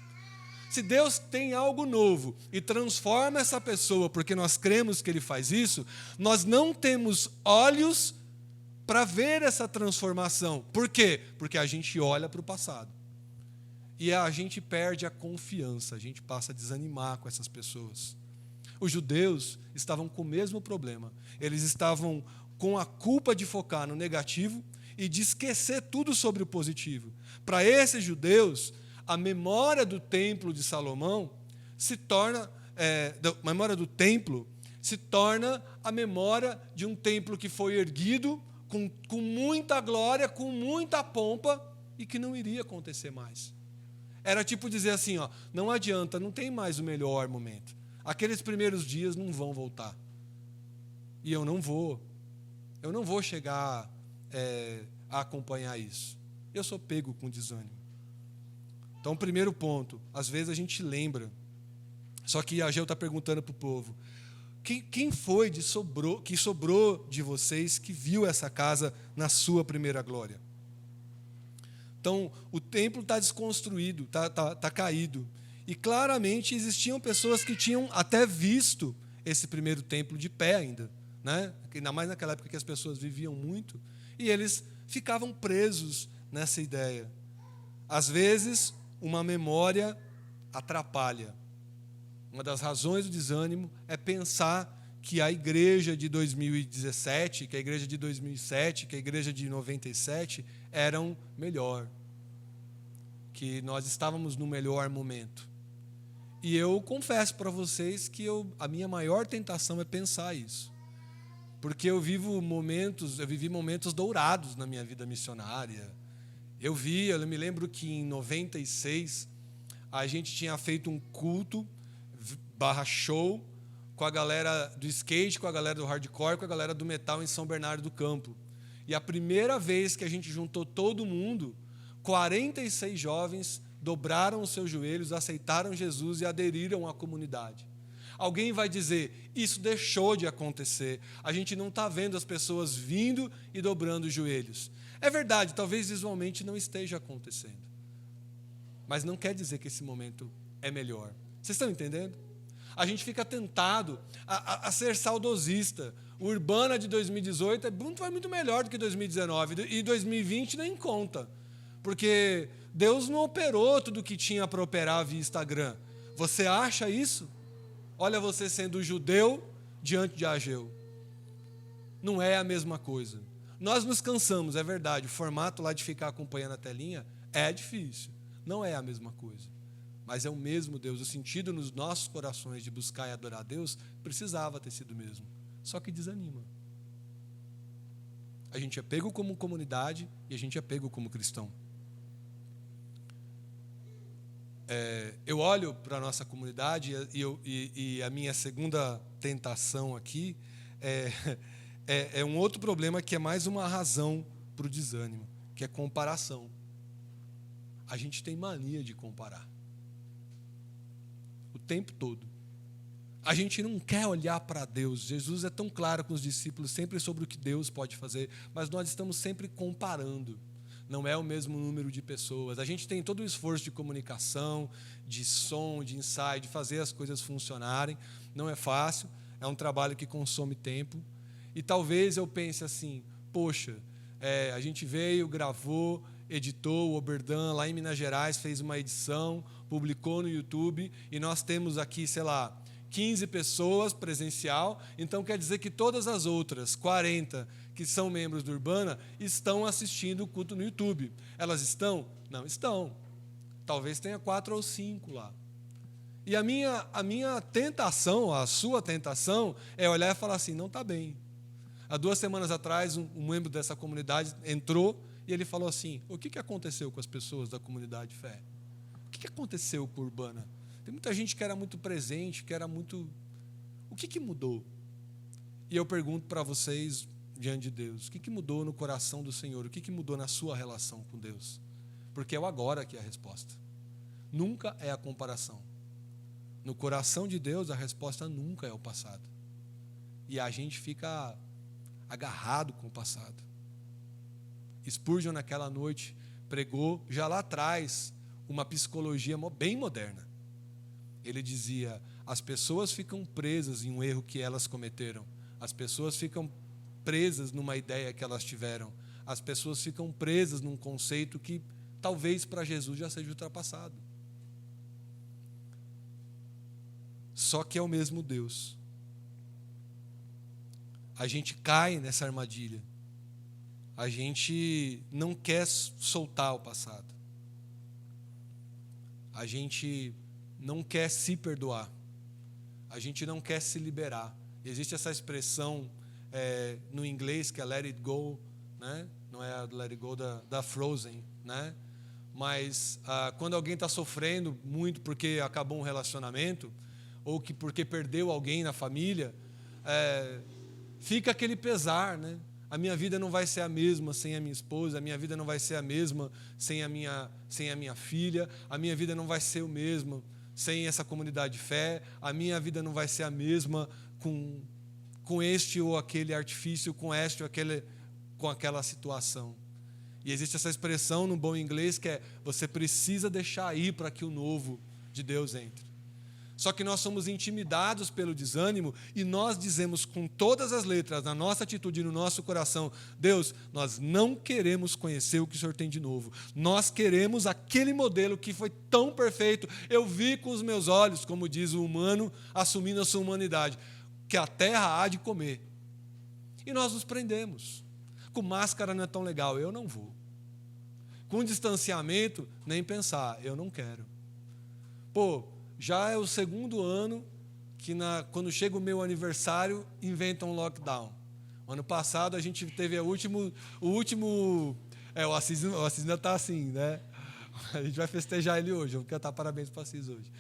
Se Deus tem algo novo e transforma essa pessoa, porque nós cremos que Ele faz isso, nós não temos olhos para ver essa transformação. Por quê? Porque a gente olha para o passado. E a gente perde a confiança, a gente passa a desanimar com essas pessoas. Os judeus estavam com o mesmo problema. Eles estavam com a culpa de focar no negativo e de esquecer tudo sobre o positivo. Para esses judeus, a memória do templo de Salomão se torna, a memória do templo se torna a memória de um templo que foi erguido com muita glória, com muita pompa, e que não iria acontecer mais. Era tipo dizer assim, ó, não adianta, não tem mais o melhor momento. Aqueles primeiros dias não vão voltar. E eu não vou chegar a acompanhar isso. Eu sou pego com desânimo. Então, primeiro ponto, às vezes a gente lembra. Só que Ageu está perguntando para o povo, quem foi que sobrou de vocês que viu essa casa na sua primeira glória? Então, o templo está desconstruído, está caído. E claramente existiam pessoas que tinham até visto esse primeiro templo de pé ainda, né? Ainda mais naquela época que as pessoas viviam muito, e eles ficavam presos nessa ideia. Às vezes, uma memória atrapalha. Uma das razões do desânimo é pensar que a igreja de 2017, que a igreja de 2007, que a igreja de 97 eram melhor, que nós estávamos no melhor momento. E eu confesso para vocês que a minha maior tentação é pensar isso, porque eu vivi momentos dourados na minha vida missionária. Eu me lembro que em 96 a gente tinha feito um culto /show com a galera do skate, com a galera do hardcore, com a galera do metal em São Bernardo do Campo. E a primeira vez que a gente juntou todo mundo, 46 jovens dobraram os seus joelhos, aceitaram Jesus e aderiram à comunidade. Alguém vai dizer, isso deixou de acontecer. A gente não está vendo as pessoas vindo e dobrando os joelhos. É verdade, talvez visualmente não esteja acontecendo. Mas não quer dizer que esse momento é melhor. Vocês estão entendendo? A gente fica tentado a ser saudosista. O Urbana de 2018 é muito melhor do que 2019. E 2020 nem conta. Porque Deus não operou tudo o que tinha para operar via Instagram. Você acha isso? Olha você sendo judeu diante de Ageu. Não é a mesma coisa. Nós nos cansamos, é verdade. O formato lá de ficar acompanhando a telinha é difícil. Não é a mesma coisa. Mas é o mesmo Deus. O sentido nos nossos corações de buscar e adorar a Deus precisava ter sido o mesmo. Só que desanima. A gente é pego como comunidade e a gente é pego como cristão. Eu olho para a nossa comunidade e a minha segunda tentação aqui é um outro problema que é mais uma razão para o desânimo, que é comparação. A gente tem mania de comparar. O tempo todo. A gente não quer olhar para Deus. Jesus é tão claro com os discípulos sempre sobre o que Deus pode fazer, mas nós estamos sempre comparando. Não é o mesmo número de pessoas. A gente tem todo o esforço de comunicação, de som, de ensaio, de fazer as coisas funcionarem. Não é fácil, é um trabalho que consome tempo. E talvez eu pense assim, poxa, a gente veio, gravou, editou, o Oberdan lá em Minas Gerais fez uma edição, publicou no YouTube, e nós temos aqui, 15 pessoas presencial, então quer dizer que todas as outras 40 que são membros do Urbana estão assistindo o culto no YouTube. Elas estão? Não estão. Talvez tenha 4 ou 5 lá. E a minha tentação, a sua tentação, é olhar e falar assim, não está bem. Há 2 semanas atrás, um membro dessa comunidade entrou e ele falou assim, o que aconteceu com as pessoas da comunidade de fé? O que aconteceu com o Urbana? Tem muita gente que era muito presente, que era muito... O que mudou? E eu pergunto para vocês, diante de Deus, o que mudou no coração do Senhor? O que mudou na sua relação com Deus? Porque é o agora que é a resposta. Nunca é a comparação. No coração de Deus, a resposta nunca é o passado. E a gente fica agarrado com o passado. Spurgeon, naquela noite, pregou, já lá atrás, uma psicologia bem moderna. Ele dizia, as pessoas ficam presas em um erro que elas cometeram. As pessoas ficam presas numa ideia que elas tiveram. As pessoas ficam presas num conceito que talvez para Jesus já seja ultrapassado. só que é o mesmo Deus. A gente cai nessa armadilha. A gente não quer soltar o passado. A gente não quer se perdoar. A gente não quer se liberar. Existe essa expressão no inglês que é let it go, né? Não é a let it go da Frozen, né? Mas quando alguém está sofrendo muito porque acabou um relacionamento, ou que porque perdeu alguém na família, fica aquele pesar, né? A minha vida não vai ser a mesma sem a minha esposa, a minha vida não vai ser a mesma sem a minha filha, a minha vida não vai ser o mesmo sem essa comunidade de fé, a minha vida não vai ser a mesma com este ou aquele artifício, com este ou com aquela situação. E existe essa expressão no bom inglês que é: você precisa deixar ir para que o novo de Deus entre. Só que nós somos intimidados pelo desânimo e nós dizemos com todas as letras, na nossa atitude e no nosso coração: Deus, nós não queremos conhecer o que o Senhor tem de novo. Nós queremos aquele modelo que foi tão perfeito. Eu vi com os meus olhos, como diz o humano, assumindo a sua humanidade, que a terra há de comer. E nós nos prendemos. Com máscara não é tão legal, eu não vou. Com distanciamento, nem pensar, eu não quero. Já é o segundo ano que quando chega o meu aniversário, inventam um lockdown. O ano passado a gente teve o último o Assis ainda está assim, né? A gente vai festejar ele hoje, eu vou cantar parabéns para o Assis hoje.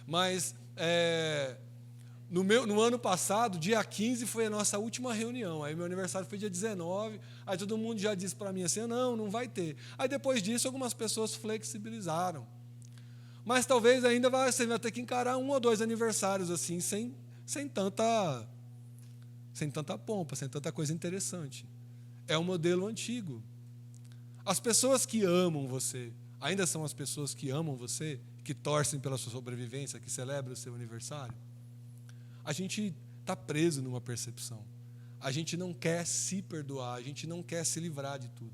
Mas no ano passado, dia 15, foi a nossa última reunião. Aí meu aniversário foi dia 19, aí todo mundo já disse para mim assim: não vai ter. Aí depois disso algumas pessoas flexibilizaram. Mas talvez ainda você vai ter que encarar 1 ou 2 aniversários assim, sem tanta pompa, sem tanta coisa interessante. É um modelo antigo. As pessoas que amam você, ainda são as pessoas que amam você, que torcem pela sua sobrevivência, que celebram o seu aniversário. A gente está preso numa percepção. A gente não quer se perdoar, a gente não quer se livrar de tudo.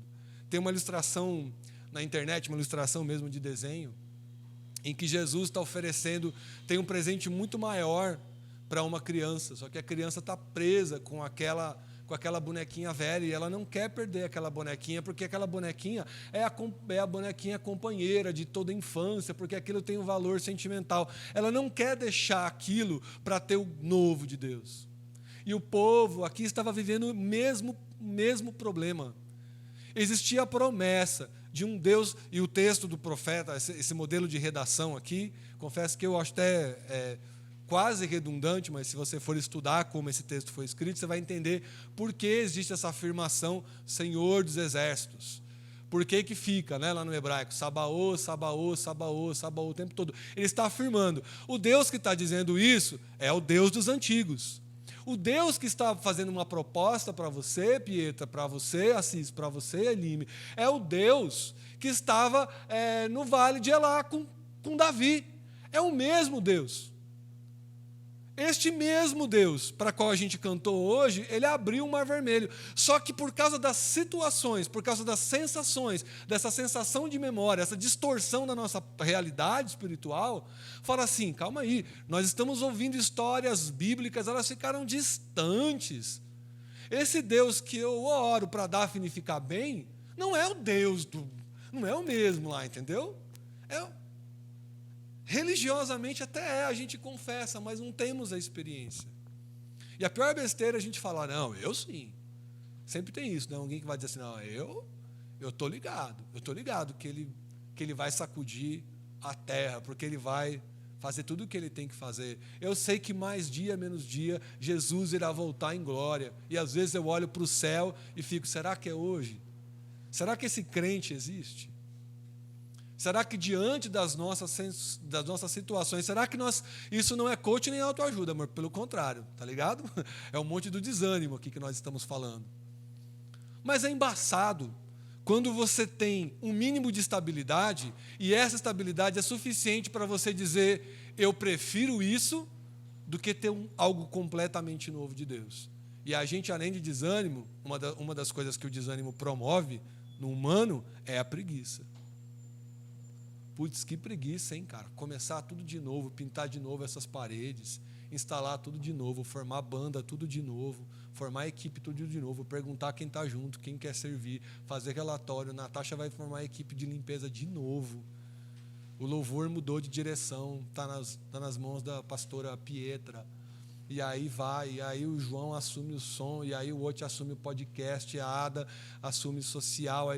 Tem uma ilustração na internet, uma ilustração mesmo de desenho, em que Jesus está oferecendo, tem um presente muito maior para uma criança, só que a criança está presa com aquela bonequinha velha e ela não quer perder aquela bonequinha, porque aquela bonequinha é a bonequinha companheira de toda a infância, porque aquilo tem um valor sentimental. Ela não quer deixar aquilo para ter o novo de Deus. E o povo aqui estava vivendo o mesmo problema. Existia a promessa de um Deus, e o texto do profeta, esse modelo de redação aqui, confesso que eu acho até quase redundante, mas se você for estudar como esse texto foi escrito, você vai entender por que existe essa afirmação Senhor dos Exércitos. Por que fica, né, lá no hebraico, Sabaô, Sabaô, Sabaô, Sabaô, o tempo todo. Ele está afirmando, o Deus que está dizendo isso é o Deus dos antigos. O Deus que está fazendo uma proposta para você, Pietra, para você, Assis, para você, Elime, é o Deus que estava no vale de Elá com Davi. É o mesmo Deus. Este mesmo Deus para qual a gente cantou hoje, ele abriu o Mar Vermelho. Só que por causa das situações, por causa das sensações, dessa sensação de memória, essa distorção da nossa realidade espiritual, fala assim, calma aí, nós estamos ouvindo histórias bíblicas, elas ficaram distantes. Esse Deus que eu oro para Daphne ficar bem, não é o Deus, não é o mesmo lá, entendeu? Religiosamente até a gente confessa, mas não temos a experiência. E a pior besteira é a gente falar, não, eu sim. Sempre tem isso, né? Alguém que vai dizer assim, não, eu estou ligado que ele vai sacudir a terra, porque ele vai fazer tudo o que ele tem que fazer. Eu sei que mais dia, menos dia, Jesus irá voltar em glória. E às vezes eu olho para o céu e fico, será que é hoje? Será que esse crente existe? Será que diante das nossas situações, será que isso não é coach nem autoajuda, amor? Pelo contrário, tá ligado? É um monte do desânimo aqui que nós estamos falando. Mas é embaçado quando você tem um mínimo de estabilidade e essa estabilidade é suficiente para você dizer, eu prefiro isso do que ter algo completamente novo de Deus. E a gente, além de desânimo, uma das coisas que o desânimo promove no humano é a preguiça. Putz, que preguiça, hein, cara? Começar tudo de novo, pintar de novo essas paredes instalar tudo de novo, formar banda tudo de novo, formar equipe tudo de novo, perguntar quem está junto, quem quer servir, fazer relatório. Natasha vai formar a equipe de limpeza de novo. O louvor mudou de direção, tá nas mãos da pastora Pietra. E aí vai, e aí o João assume o som, e aí o outro assume o podcast, a Ada assume social, a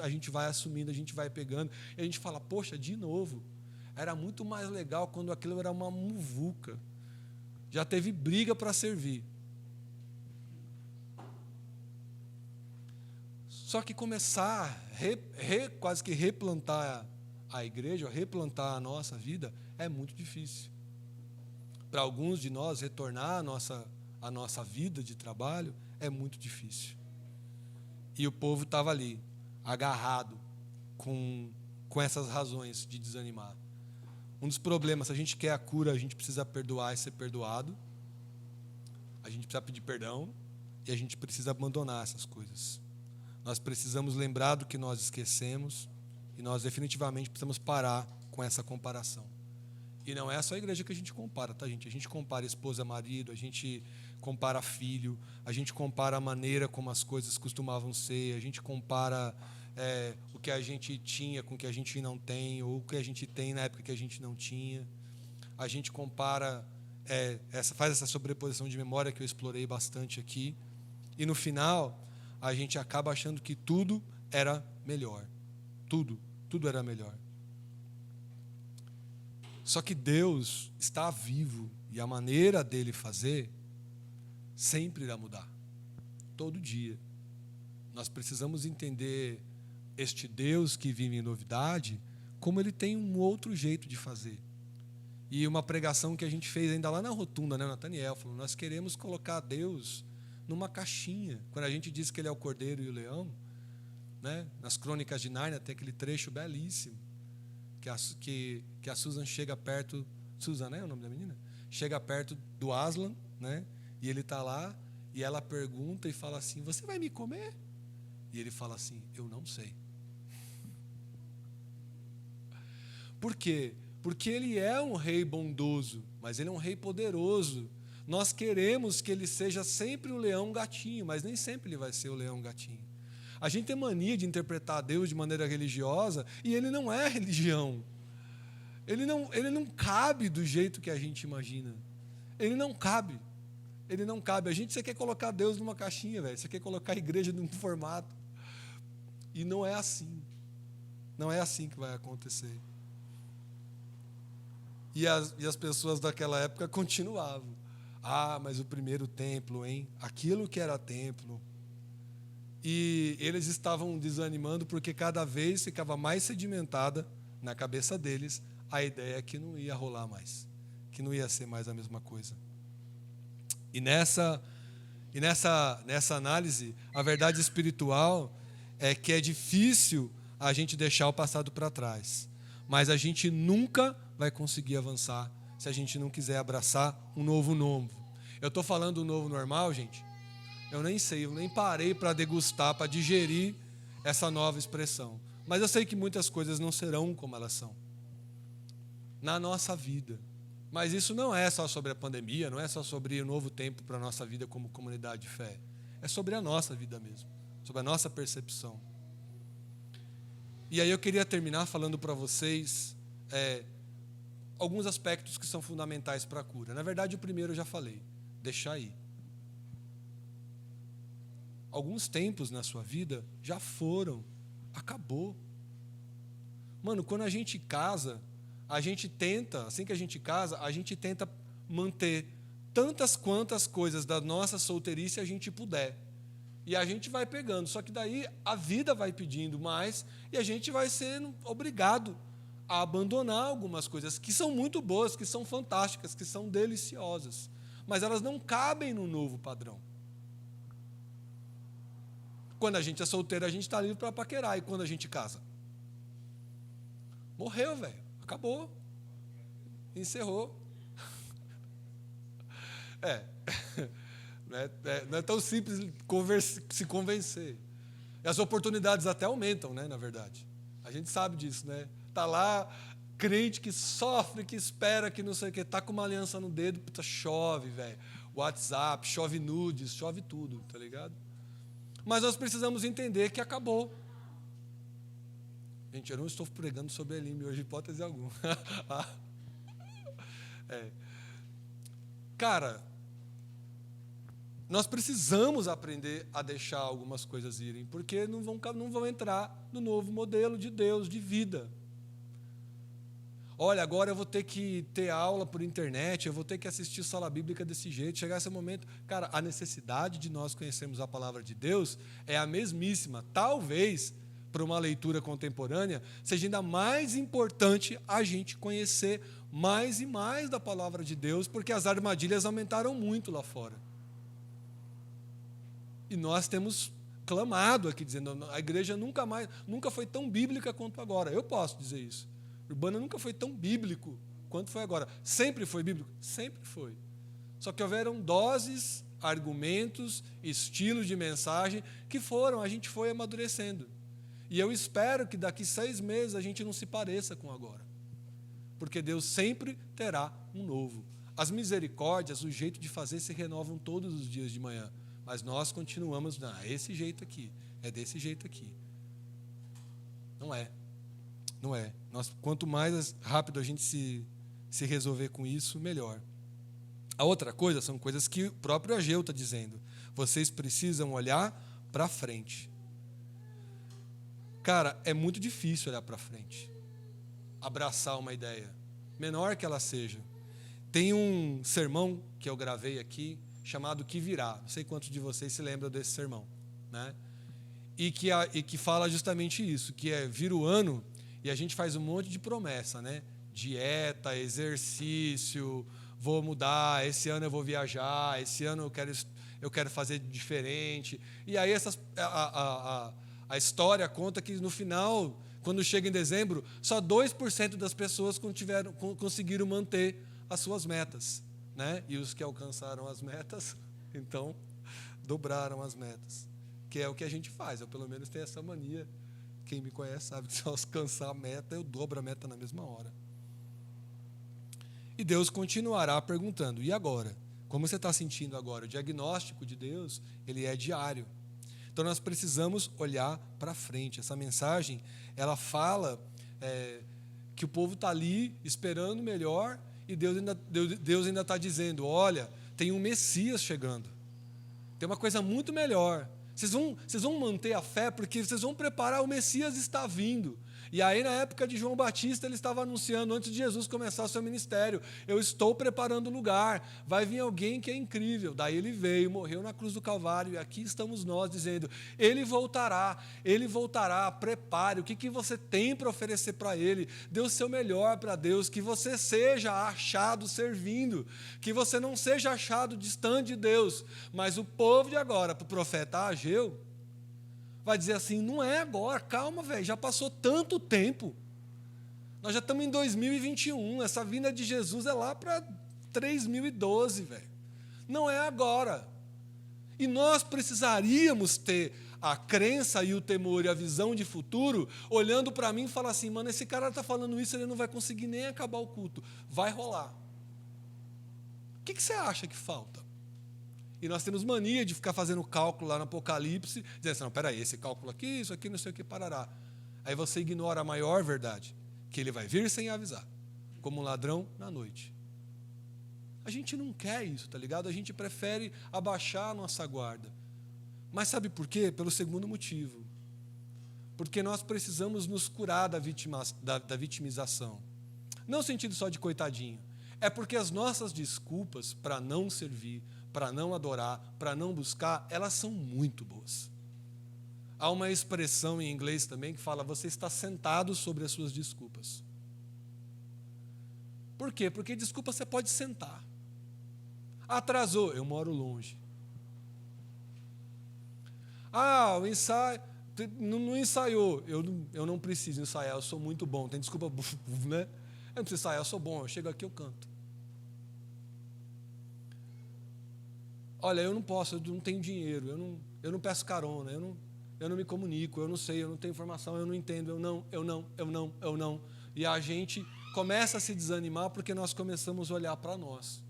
gente vai assumindo, a gente vai pegando, e a gente fala, poxa, de novo, era muito mais legal quando aquilo era uma muvuca. Já teve briga para servir. Só que começar quase que replantar a igreja, replantar a nossa vida, é muito difícil. Para alguns de nós, retornar a nossa vida de trabalho é muito difícil. E o povo estava ali, agarrado com essas razões de desanimar. Um dos problemas, se a gente quer a cura, a gente precisa perdoar e ser perdoado. A gente precisa pedir perdão e a gente precisa abandonar essas coisas. Nós precisamos lembrar do que nós esquecemos e nós definitivamente precisamos parar com essa comparação. E não é só a igreja que a gente compara, tá, gente? A gente compara esposa, marido, a gente compara filho, a gente compara a maneira como as coisas costumavam ser, a gente compara o que a gente tinha com o que a gente não tem, ou o que a gente tem na época que a gente não tinha. A gente compara, faz essa sobreposição de memória que eu explorei bastante aqui. E no final, a gente acaba achando que tudo era melhor. Tudo era melhor. Só que Deus está vivo e a maneira dele fazer sempre irá mudar. Todo dia. Nós precisamos entender este Deus que vive em novidade, como ele tem um outro jeito de fazer. E uma pregação que a gente fez ainda lá na rotunda, né, Nathaniel, falou, nós queremos colocar Deus numa caixinha. Quando a gente diz que ele é o cordeiro e o leão, né, nas Crônicas de Nárnia tem aquele trecho belíssimo, que a Susan chega perto, Susan, né, é o nome da menina? Chega perto do Aslan, né, e ele está lá, e ela pergunta e fala assim, você vai me comer? E ele fala assim, eu não sei. Por quê? Porque ele é um rei bondoso, mas ele é um rei poderoso. Nós queremos que ele seja sempre o leão gatinho, mas nem sempre ele vai ser o leão gatinho. A gente tem mania de interpretar Deus de maneira religiosa e ele não é religião. Ele não cabe do jeito que a gente imagina. Ele não cabe. Ele não cabe. Você quer colocar Deus numa caixinha, velho. Você quer colocar a igreja num formato. E não é assim. Não é assim que vai acontecer. E as pessoas daquela época continuavam. Ah, mas o primeiro templo, hein? Aquilo que era templo. E eles estavam desanimando porque cada vez ficava mais sedimentada na cabeça deles a ideia que não ia rolar mais, que não ia ser mais a mesma coisa. E nessa análise, a verdade espiritual é que é difícil a gente deixar o passado para trás, mas a gente nunca vai conseguir avançar se a gente não quiser abraçar um novo novo. Eu estou falando do novo normal, gente? Eu nem sei, eu nem parei para degustar, para digerir essa nova expressão. Mas eu sei que muitas coisas não serão como elas são na nossa vida. Mas isso não é só sobre a pandemia, não é só sobre o novo tempo para a nossa vida como comunidade de fé. É sobre a nossa vida mesmo, sobre a nossa percepção. E aí eu queria terminar falando para vocês alguns aspectos que são fundamentais para a cura. Na verdade, o primeiro eu já falei, deixar ir. Alguns tempos na sua vida já foram, acabou. Mano, quando a gente casa, a gente tenta, assim que a gente casa, a gente tenta manter tantas quantas coisas da nossa solteirice a gente puder. E a gente vai pegando, só que daí a vida vai pedindo mais e a gente vai sendo obrigado a abandonar algumas coisas que são muito boas, que são fantásticas, que são deliciosas, mas elas não cabem no novo padrão. Quando a gente é solteiro, a gente está livre para paquerar. E quando a gente casa? Morreu, velho. Acabou. Encerrou. Não é tão simples se convencer. E as oportunidades até aumentam, né, na verdade. A gente sabe disso, né? Está lá, Crente que sofre, que espera, que não sei o quê, tá com uma aliança no dedo, puta, chove, velho. WhatsApp, chove nudes, chove tudo, tá ligado? Mas nós precisamos entender que acabou. Gente, eu não estou pregando sobre Elime hoje, hipótese alguma. Cara, nós precisamos aprender a deixar algumas coisas irem, porque não vão entrar no novo modelo de Deus, de vida. Olha, agora eu vou ter que ter aula por internet, eu vou ter que assistir sala bíblica desse jeito. Chegar esse momento, cara, a necessidade de nós conhecermos a palavra de Deus é a mesmíssima. Talvez, para uma leitura contemporânea, seja ainda mais importante a gente conhecer mais e mais da palavra de Deus, porque as armadilhas aumentaram muito lá fora. E nós temos clamado aqui, dizendo, a igreja nunca foi tão bíblica quanto agora. Eu posso dizer isso. Urbana nunca foi tão bíblico quanto foi agora. Sempre foi bíblico? Sempre foi. Só que houveram doses, argumentos, estilos de mensagem que a gente foi amadurecendo. E eu espero que daqui 6 meses a gente não se pareça com agora. Porque Deus sempre terá um novo. As misericórdias, o jeito de fazer se renovam todos os dias de manhã. Mas nós continuamos, não, é esse jeito aqui, é desse jeito aqui. Não é. Não é. Quanto mais rápido a gente se resolver com isso, melhor. A outra coisa são coisas que o próprio Ageu está dizendo. Vocês precisam olhar para frente. Cara, é muito difícil olhar para frente. Abraçar uma ideia, menor que ela seja. Tem um sermão que eu gravei aqui, chamado Que Virá. Não sei quantos de vocês se lembram desse sermão, né? E que fala justamente isso, que vira o ano e a gente faz um monte de promessa, né? Dieta, exercício, vou mudar, esse ano eu vou viajar, esse ano eu quero fazer diferente. E aí a história conta que no final, quando chega em dezembro, só 2% das pessoas conseguiram manter as suas metas, né? E os que alcançaram as metas, então, dobraram as metas. Que é o que a gente faz, eu pelo menos tenho essa mania. Quem me conhece sabe que se eu alcançar a meta, eu dobro a meta na mesma hora. E Deus continuará perguntando, e agora? Como você está sentindo agora? O diagnóstico de Deus, ele é diário. Então nós precisamos olhar para frente. Essa mensagem, ela fala que o povo está ali esperando melhor, e Deus ainda está dizendo, olha, tem um Messias chegando. Tem uma coisa muito melhor. Vocês vão manter a fé porque vocês vão preparar, o Messias está vindo. E aí, na época de João Batista, ele estava anunciando, antes de Jesus começar o seu ministério, eu estou preparando o lugar, vai vir alguém que é incrível. Daí ele veio, morreu na cruz do Calvário, e aqui estamos nós dizendo, ele voltará, prepare, o que você tem para oferecer para ele? Dê o seu melhor para Deus, que você seja achado servindo, que você não seja achado distante de Deus. Mas o povo de agora, para o profeta Ageu, vai dizer assim, não é agora, calma, velho, já passou tanto tempo. Nós já estamos em 2021, essa vinda de Jesus é lá para 3012, velho. Não é agora. E nós precisaríamos ter a crença e o temor e a visão de futuro, olhando para mim e falar assim, mano, esse cara está falando isso, ele não vai conseguir nem acabar o culto. Vai rolar. O que você acha que falta? E nós temos mania de ficar fazendo cálculo lá no Apocalipse, dizendo assim, não, peraí, esse cálculo aqui, isso aqui, não sei o que, parará. Aí você ignora a maior verdade, que ele vai vir sem avisar, como um ladrão na noite. A gente não quer isso, tá ligado? A gente prefere abaixar a nossa guarda. Mas sabe por quê? Pelo segundo motivo. Porque nós precisamos nos curar da vitimização. Não no sentido só de coitadinho. É porque as nossas desculpas para não servir, para não adorar, para não buscar, elas são muito boas. Há uma expressão em inglês também que fala, você está sentado sobre as suas desculpas. Por quê? Porque desculpa você pode sentar. Atrasou, eu moro longe. Ah, o ensaio não ensaiou, eu não preciso ensaiar, eu sou muito bom, tem desculpa, né? Eu não preciso ensaiar, eu sou bom, eu chego aqui, eu canto. Olha, eu não posso, eu não tenho dinheiro, eu não peço carona, eu não me comunico, eu não sei, eu não tenho informação, eu não entendo, eu não. E a gente começa a se desanimar porque nós começamos a olhar para nós.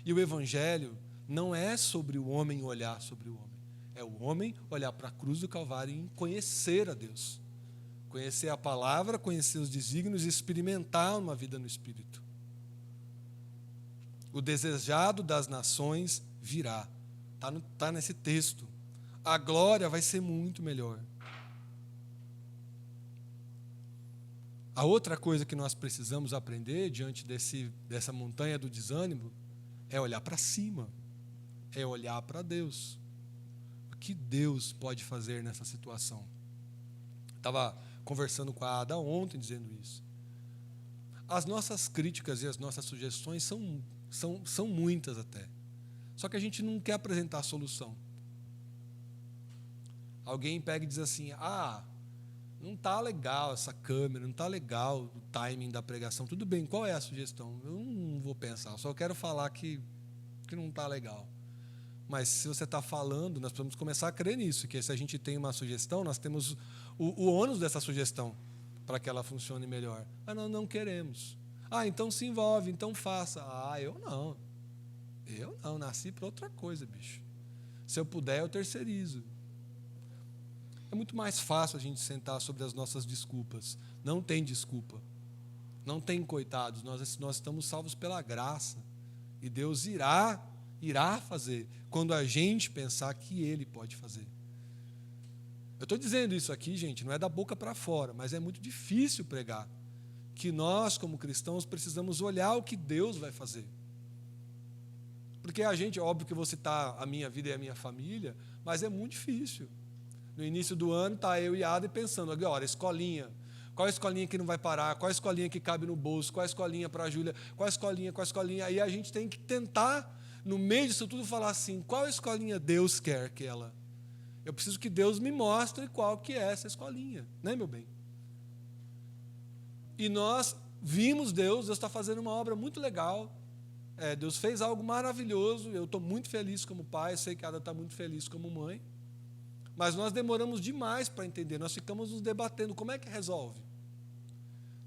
E o Evangelho não é sobre o homem olhar sobre o homem. É o homem olhar para a cruz do Calvário e conhecer a Deus. Conhecer a palavra, conhecer os desígnios e experimentar uma vida no Espírito. O desejado das nações virá. Está nesse texto. A glória vai ser muito melhor. A outra coisa que nós precisamos aprender diante dessa montanha do desânimo é olhar para cima, é olhar para Deus. O que Deus pode fazer nessa situação? Estava conversando com a Ada ontem dizendo isso. As nossas críticas e as nossas sugestões são muitas até. Só que a gente não quer apresentar a solução. Alguém pega e diz assim, não está legal essa câmera, não está legal o timing da pregação. Tudo bem, qual é a sugestão? Eu não vou pensar, só quero falar que não está legal. Mas se você está falando, nós precisamos começar a crer nisso, que se a gente tem uma sugestão, nós temos o ônus dessa sugestão para que ela funcione melhor. Mas nós não queremos. Então se envolve, então faça. Eu não. Eu não, nasci para outra coisa, bicho. Se eu puder, eu terceirizo. É muito mais fácil a gente sentar sobre as nossas desculpas. Não tem desculpa. Não tem coitados. Nós estamos salvos pela graça. E Deus irá fazer quando a gente pensar que Ele pode fazer. Eu estou dizendo isso aqui, gente, não é da boca para fora, mas é muito difícil pregar. Que nós, como cristãos, precisamos olhar o que Deus vai fazer. Porque a gente, óbvio que eu vou citar a minha vida e a minha família, mas é muito difícil. No início do ano, está eu e a Ada pensando, agora, escolinha. Qual a escolinha que não vai parar? Qual a escolinha que cabe no bolso? Qual a escolinha para a Júlia? Qual a escolinha? Aí a gente tem que tentar, no meio disso tudo, falar assim, qual escolinha Deus quer que ela... Eu preciso que Deus me mostre qual que é essa escolinha. Né, meu bem? E nós vimos Deus está fazendo uma obra muito legal. Deus fez algo maravilhoso. Eu estou muito feliz como pai, sei que a Ada está muito feliz como mãe. Mas nós demoramos demais para entender, nós ficamos nos debatendo, como é que resolve?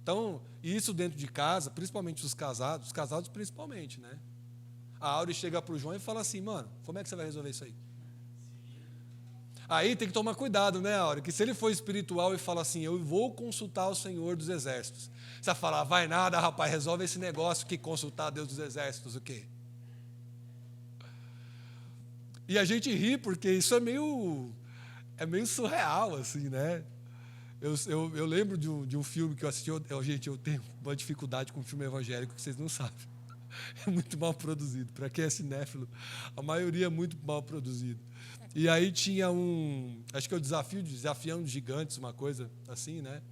Então, isso dentro de casa, principalmente os casados principalmente, né? A Áurea chega para o João e fala assim, mano, como é que você vai resolver isso aí? Aí tem que tomar cuidado, né, Áurea? Que se ele for espiritual e fala assim, eu vou consultar o Senhor dos Exércitos. Você vai falar, vai nada, rapaz, resolve esse negócio que consultar Deus dos Exércitos, o quê? E a gente ri, porque isso é meio surreal, assim, né? Eu lembro de um filme que eu assisti, gente, eu tenho uma dificuldade com filme evangélico que vocês não sabem. É muito mal produzido. Para quem é cinéfilo, a maioria é muito mal produzido. E aí tinha acho que é o Desafiando Gigantes, uma coisa assim, né?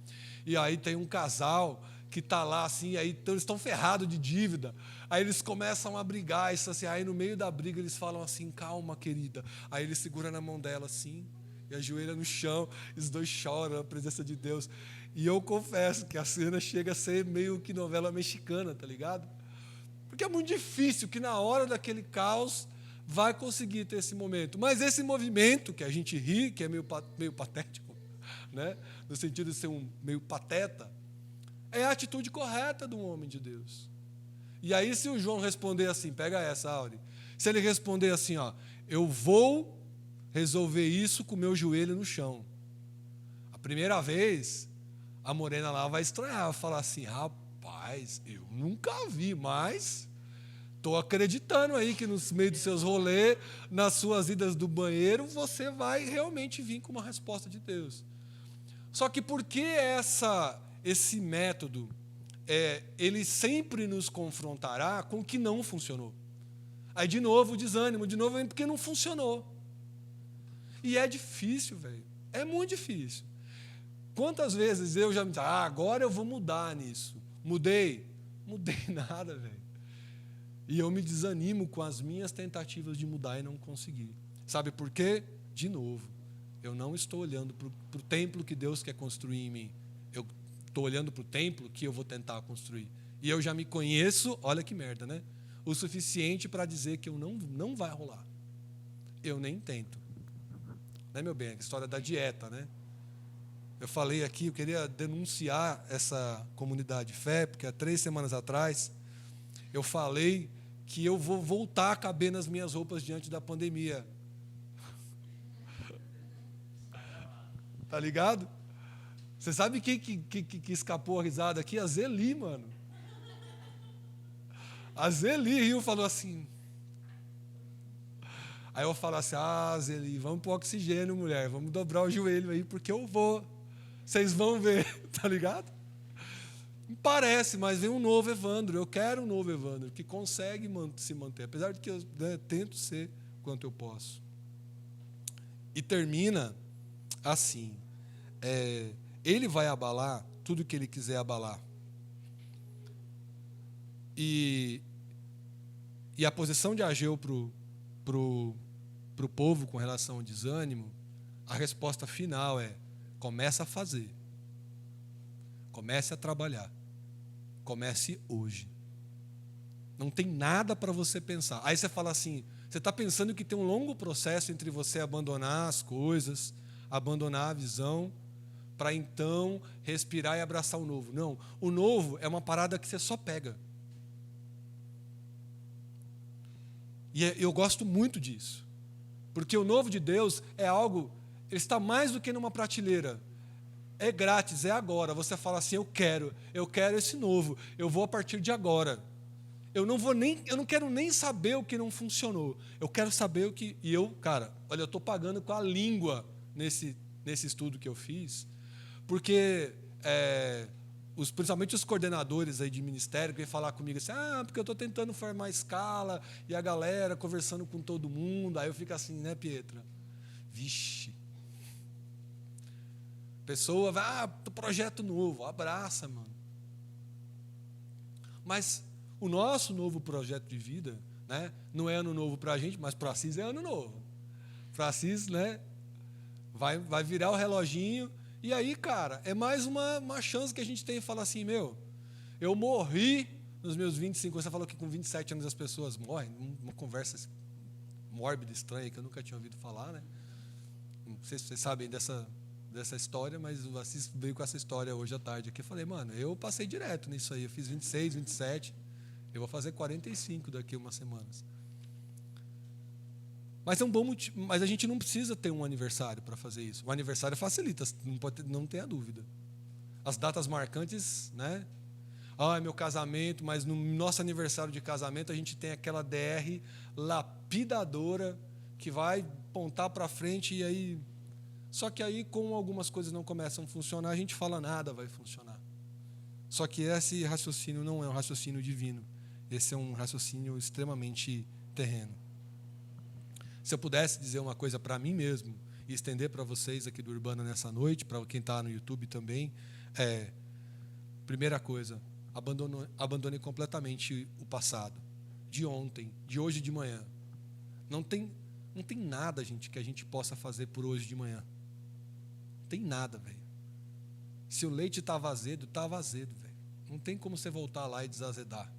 E aí tem um casal que está lá assim, aí eles estão ferrados de dívida. Aí eles começam a brigar, isso assim, aí no meio da briga eles falam assim, calma, querida. Aí ele segura na mão dela assim, e ajoelha no chão, os dois choram na presença de Deus. E eu confesso que a cena chega a ser meio que novela mexicana, tá ligado? Porque é muito difícil que na hora daquele caos vai conseguir ter esse momento. Mas esse movimento que a gente ri, que é meio patético, né? No sentido de ser meio pateta, é a atitude correta de um homem de Deus. E aí se o João responder assim, pega essa, Áurea, se ele responder assim, eu vou resolver isso com o meu joelho no chão. A primeira vez, a morena lá vai estranhar, vai falar assim, rapaz, eu nunca vi, mas estou acreditando aí que no meio dos seus rolês, nas suas idas do banheiro, você vai realmente vir com uma resposta de Deus. Só que por que esse método, ele sempre nos confrontará com o que não funcionou? Aí de novo o desânimo, porque não funcionou. E é difícil, velho. É muito difícil. Quantas vezes eu já me disse, agora eu vou mudar nisso. Mudei nada, velho. E eu me desanimo com as minhas tentativas de mudar e não conseguir. Sabe por quê? De novo, eu não estou olhando para o templo que Deus quer construir em mim. Eu estou olhando para o templo que eu vou tentar construir. E eu já me conheço, olha que merda, né? O suficiente para dizer que eu não vai rolar. Eu nem tento. Né, meu bem? A história da dieta, né? Eu falei aqui, eu queria denunciar essa comunidade de fé, porque há 3 semanas atrás eu falei que eu vou voltar a caber nas minhas roupas diante da pandemia. Tá ligado? Você sabe quem que escapou a risada aqui? A Zeli, mano. A Zeli riu e falou assim. Aí eu falo assim, Zeli, vamos pro oxigênio, mulher. Vamos dobrar o joelho aí, porque eu vou. Vocês vão ver, tá ligado? Parece, mas vem um novo Evandro. Eu quero um novo Evandro, que consegue se manter. Apesar de que eu tento ser quanto eu posso. E termina assim. Ele vai abalar tudo que ele quiser abalar. E a posição de Ageu pro povo com relação ao desânimo, a resposta final é: começa a fazer. Comece a trabalhar. Comece hoje. Não tem nada para você pensar. Aí você fala assim, você está pensando que tem um longo processo entre você abandonar as coisas, abandonar a visão, para então respirar e abraçar o novo. Não, o novo é uma parada que você só pega. E eu gosto muito disso. Porque o novo de Deus é algo, ele está mais do que numa prateleira. É grátis, é agora. Você fala assim, eu quero esse novo. Eu vou a partir de agora. Eu não quero nem saber o que não funcionou. Eu quero saber o que... E eu, cara, olha, eu estou pagando com a língua nesse estudo que eu fiz, porque principalmente os coordenadores aí de ministério que vêm falar comigo assim, porque eu estou tentando formar escala, e a galera conversando com todo mundo. Aí eu fico assim, né, Pietra? Vixe. Pessoa vai, projeto novo, abraça, mano. Mas o nosso novo projeto de vida, né, não é ano novo para a gente, mas para a Assis é ano novo. Para a Assis, né, vai virar o reloginho. E aí, cara, é mais uma chance que a gente tem de falar assim, eu morri nos meus 25 anos. Você falou que com 27 anos as pessoas morrem. Uma conversa mórbida, estranha, que eu nunca tinha ouvido falar, né? Não sei se vocês sabem dessa história, mas o Assis veio com essa história hoje à tarde aqui. Eu falei, mano, eu passei direto nisso aí. Eu fiz 26, 27. Eu vou fazer 45 daqui a umas semanas. Mas é um bom motivo, mas a gente não precisa ter um aniversário para fazer isso. O aniversário facilita, não tenha dúvida. As datas marcantes, né? É meu casamento, mas no nosso aniversário de casamento a gente tem aquela DR lapidadora que vai apontar para frente e aí... Só que aí, como algumas coisas não começam a funcionar, a gente fala nada vai funcionar. Só que esse raciocínio não é um raciocínio divino. Esse é um raciocínio extremamente terreno. Se eu pudesse dizer uma coisa para mim mesmo e estender para vocês aqui do Urbana nessa noite, para quem está no YouTube também, primeira coisa, abandone completamente o passado, de ontem, de hoje de manhã. Não tem nada, gente, que a gente possa fazer por hoje de manhã. Não tem nada, velho. Se o leite estava azedo, estava azedo, velho. Não tem como você voltar lá e desazedar.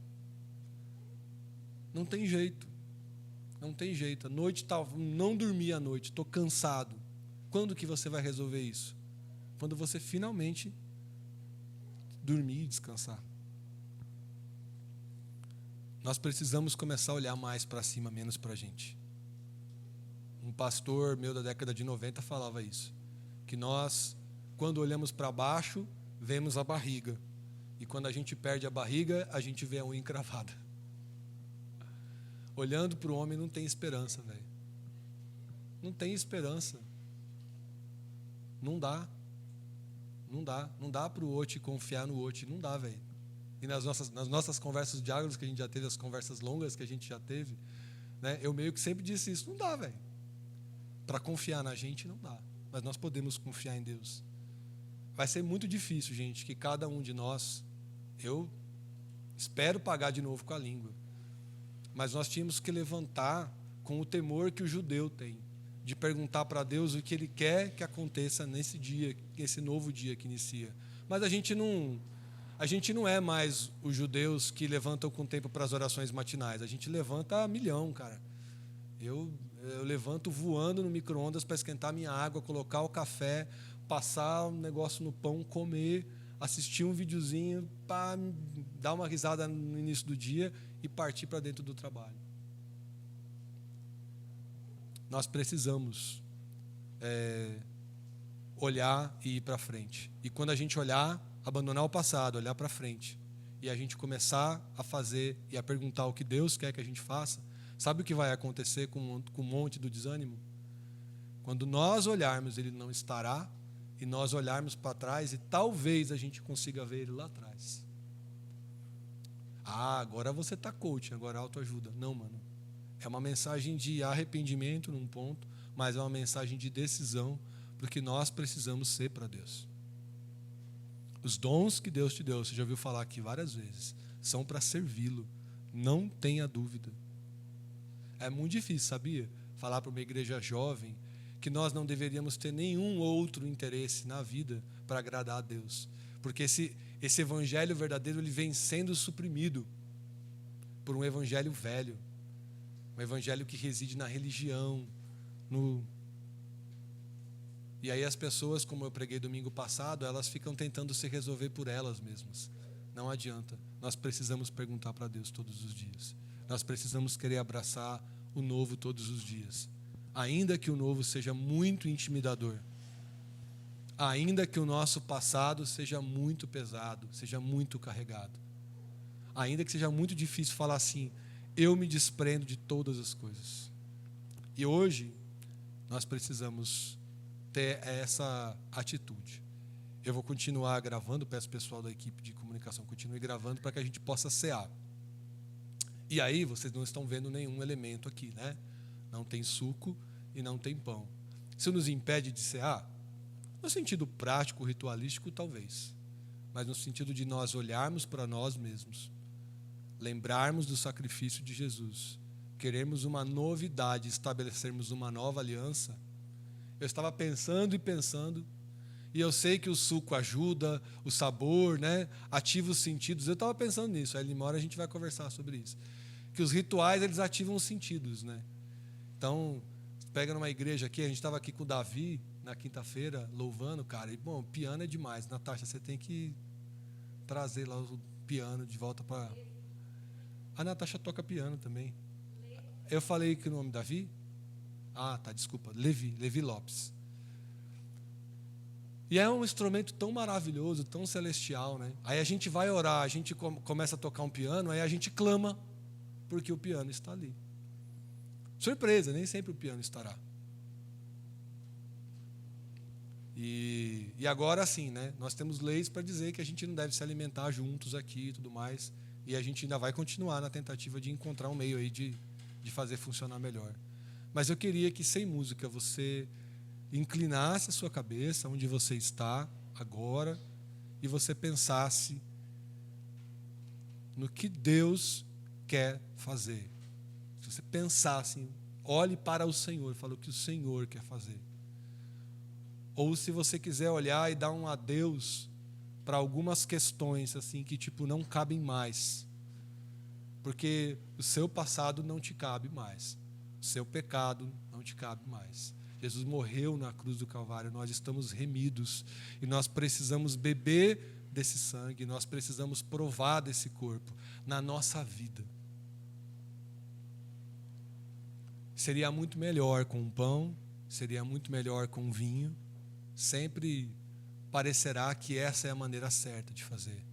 Não tem jeito. Não tem jeito. A noite não dormi à noite, estou cansado. Quando que você vai resolver isso? Quando você finalmente dormir e descansar. Nós precisamos começar a olhar mais para cima, menos para a gente. Um pastor meu da década de 90 falava isso. Que nós, quando olhamos para baixo, vemos a barriga. E quando a gente perde a barriga, a gente vê a unha encravada. Olhando para o homem não tem esperança, velho. Não tem esperança. Não dá. Não dá. Não dá para o outro confiar no outro. Não dá, velho. E nas nossas conversas de diálogos que a gente já teve, as conversas longas que a gente já teve, né, eu meio que sempre disse isso. Não dá, velho. Para confiar na gente, não dá. Mas nós podemos confiar em Deus. Vai ser muito difícil, gente, que cada um de nós, eu espero pagar de novo com a língua, mas nós tínhamos que levantar com o temor que o judeu tem, de perguntar para Deus o que Ele quer que aconteça nesse dia, esse novo dia que inicia. Mas a gente não é mais os judeus que levantam com tempo para as orações matinais. A gente levanta a milhão, cara. Eu levanto voando no micro-ondas para esquentar minha água, colocar o café, passar um negócio no pão, comer, assistir um videozinho, dar uma risada no início do dia e partir para dentro do trabalho. Nós precisamos olhar e ir para frente. E quando a gente olhar, abandonar o passado, olhar para frente, e a gente começar a fazer e a perguntar o que Deus quer que a gente faça, sabe o que vai acontecer com um monte do desânimo? Quando nós olharmos, ele não estará, e nós olharmos para trás e talvez a gente consiga ver ele lá atrás. Agora você está coaching, agora autoajuda. Não, mano. É uma mensagem de arrependimento num ponto, mas é uma mensagem de decisão, porque nós precisamos ser para Deus. Os dons que Deus te deu, você já ouviu falar aqui várias vezes, são para servi-lo. Não tenha dúvida. É muito difícil, sabia? Falar para uma igreja jovem que nós não deveríamos ter nenhum outro interesse na vida para agradar a Deus. Porque esse evangelho verdadeiro, ele vem sendo suprimido por um evangelho velho. Um evangelho que reside na religião. E aí as pessoas, como eu preguei domingo passado, elas ficam tentando se resolver por elas mesmas. Não adianta. Nós precisamos perguntar para Deus todos os dias. Nós precisamos querer abraçar o novo todos os dias. Ainda que o novo seja muito intimidador. Ainda que o nosso passado seja muito pesado, seja muito carregado. Ainda que seja muito difícil falar assim, eu me desprendo de todas as coisas. E hoje, nós precisamos ter essa atitude. Eu vou continuar gravando, peço ao pessoal da equipe de comunicação continue gravando para que a gente possa cear. E aí, vocês não estão vendo nenhum elemento aqui, né? Não tem suco e não tem pão. Isso nos impede de cear? No sentido prático, ritualístico, talvez. Mas no sentido de nós olharmos para nós mesmos, lembrarmos do sacrifício de Jesus, queremos uma novidade, estabelecermos uma nova aliança. Eu estava pensando e pensando, e eu sei que o suco ajuda, o sabor, né, ativa os sentidos. Eu estava pensando nisso, aí uma hora a gente vai conversar sobre isso. Que os rituais, eles ativam os sentidos, né? Então, pega numa igreja aqui, a gente estava aqui com o Davi, na quinta-feira, louvando, cara, e, bom, piano é demais. Natasha, você tem que trazer lá o piano de volta para... A Natasha toca piano também. Eu falei que o nome Davi? Ah, tá, desculpa. Levi Lopes. E é um instrumento tão maravilhoso, tão celestial, né? Aí a gente vai orar, a gente começa a tocar um piano, aí a gente clama, porque o piano está ali. Surpresa, nem sempre o piano estará. E agora sim, né? Nós temos leis para dizer que a gente não deve se alimentar juntos aqui e tudo mais. E a gente ainda vai continuar na tentativa de encontrar um meio aí de fazer funcionar melhor. Mas eu queria que, sem música, você inclinasse a sua cabeça onde você está agora e você pensasse no que Deus quer fazer. Se você pensasse, olhe para o Senhor, fala o que o Senhor quer fazer. Ou se você quiser olhar e dar um adeus para algumas questões assim que tipo não cabem mais. Porque o seu passado não te cabe mais. O seu pecado não te cabe mais. Jesus morreu na cruz do Calvário, nós estamos remidos e nós precisamos beber desse sangue, nós precisamos provar desse corpo na nossa vida. Seria muito melhor com um pão, seria muito melhor com um vinho. Sempre parecerá que essa é a maneira certa de fazer.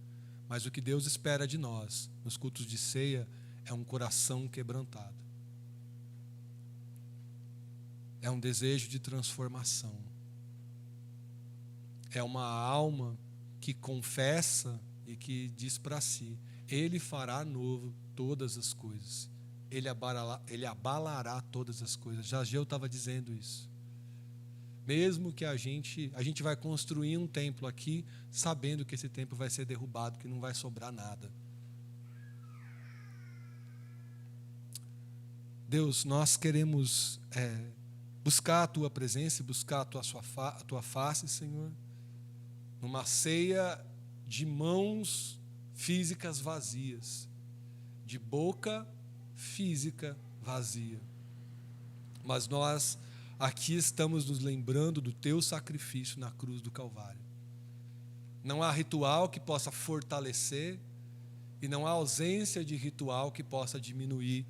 Mas o que Deus espera de nós, nos cultos de ceia, é um coração quebrantado. É um desejo de transformação. É uma alma que confessa e que diz para si, Ele fará novo todas as coisas. Ele abalará todas as coisas. Já eu estava dizendo isso. Mesmo que a gente vai construir um templo aqui, sabendo que esse templo vai ser derrubado, que não vai sobrar nada. Deus, nós queremos buscar a Tua presença, buscar a Tua face, Senhor, numa ceia de mãos físicas vazias, de boca física vazia. Mas nós aqui estamos nos lembrando do teu sacrifício na cruz do Calvário. Não há ritual que possa fortalecer e não há ausência de ritual que possa diminuir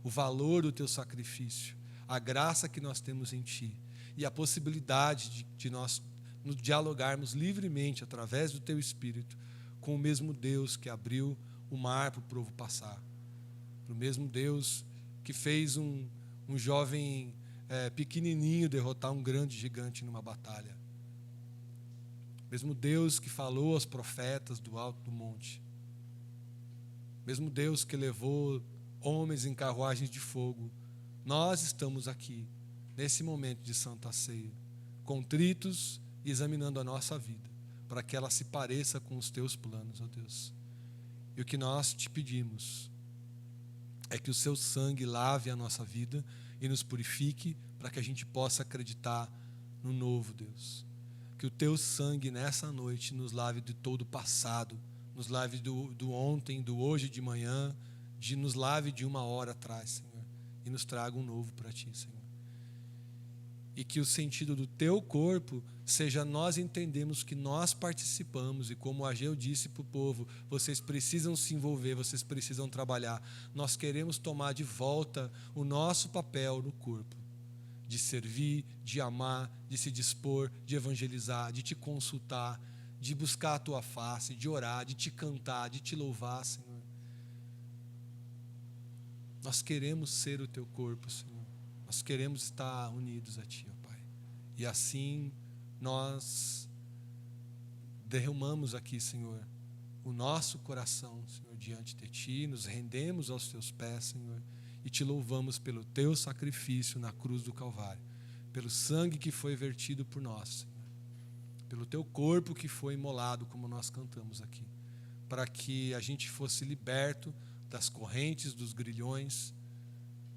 o valor do teu sacrifício, a graça que nós temos em ti e a possibilidade de nós nos dialogarmos livremente através do teu Espírito com o mesmo Deus que abriu o mar para o povo passar, o mesmo Deus que fez um jovem pequenininho derrotar um grande gigante numa batalha, mesmo Deus que falou aos profetas do alto do monte, mesmo Deus que levou homens em carruagens de fogo. Nós estamos aqui nesse momento de Santa Ceia, contritos e examinando a nossa vida, para que ela se pareça com os teus planos, ó Deus. E o que nós te pedimos é que o seu sangue lave a nossa vida e nos purifique, para que a gente possa acreditar no novo, Deus. Que o teu sangue nessa noite nos lave de todo o passado, nos lave do ontem, do hoje de manhã, nos lave de uma hora atrás, Senhor, e nos traga um novo para ti, Senhor. E que o sentido do teu corpo seja nós entendemos que nós participamos, e como Ageu disse para o povo, vocês precisam se envolver, vocês precisam trabalhar. Nós queremos tomar de volta o nosso papel no corpo, de servir, de amar, de se dispor, de evangelizar, de te consultar, de buscar a tua face, de orar, de te cantar, de te louvar, Senhor. Nós queremos ser o teu corpo, Senhor. Nós queremos estar unidos a ti, ó Pai. E assim nós derramamos aqui, Senhor, o nosso coração, Senhor, diante de ti, nos rendemos aos teus pés, Senhor, e te louvamos pelo teu sacrifício na cruz do Calvário, pelo sangue que foi vertido por nós, Senhor, pelo teu corpo que foi imolado, como nós cantamos aqui, para que a gente fosse liberto das correntes, dos grilhões,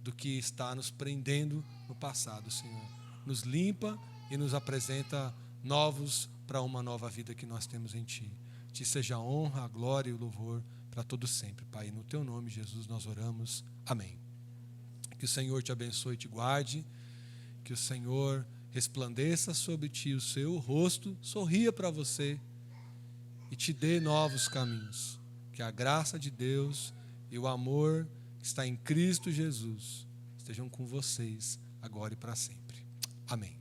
do que está nos prendendo no passado, Senhor. Nos limpa e nos apresenta novos para uma nova vida que nós temos em ti. Te seja a honra, a glória e o louvor para todo sempre, Pai. No teu nome, Jesus, nós oramos. Amém. Que o Senhor te abençoe e te guarde, que o Senhor resplandeça sobre ti o seu rosto, sorria para você e te dê novos caminhos. Que a graça de Deus e o amor que está em Cristo Jesus estejam com vocês agora e para sempre. Amém.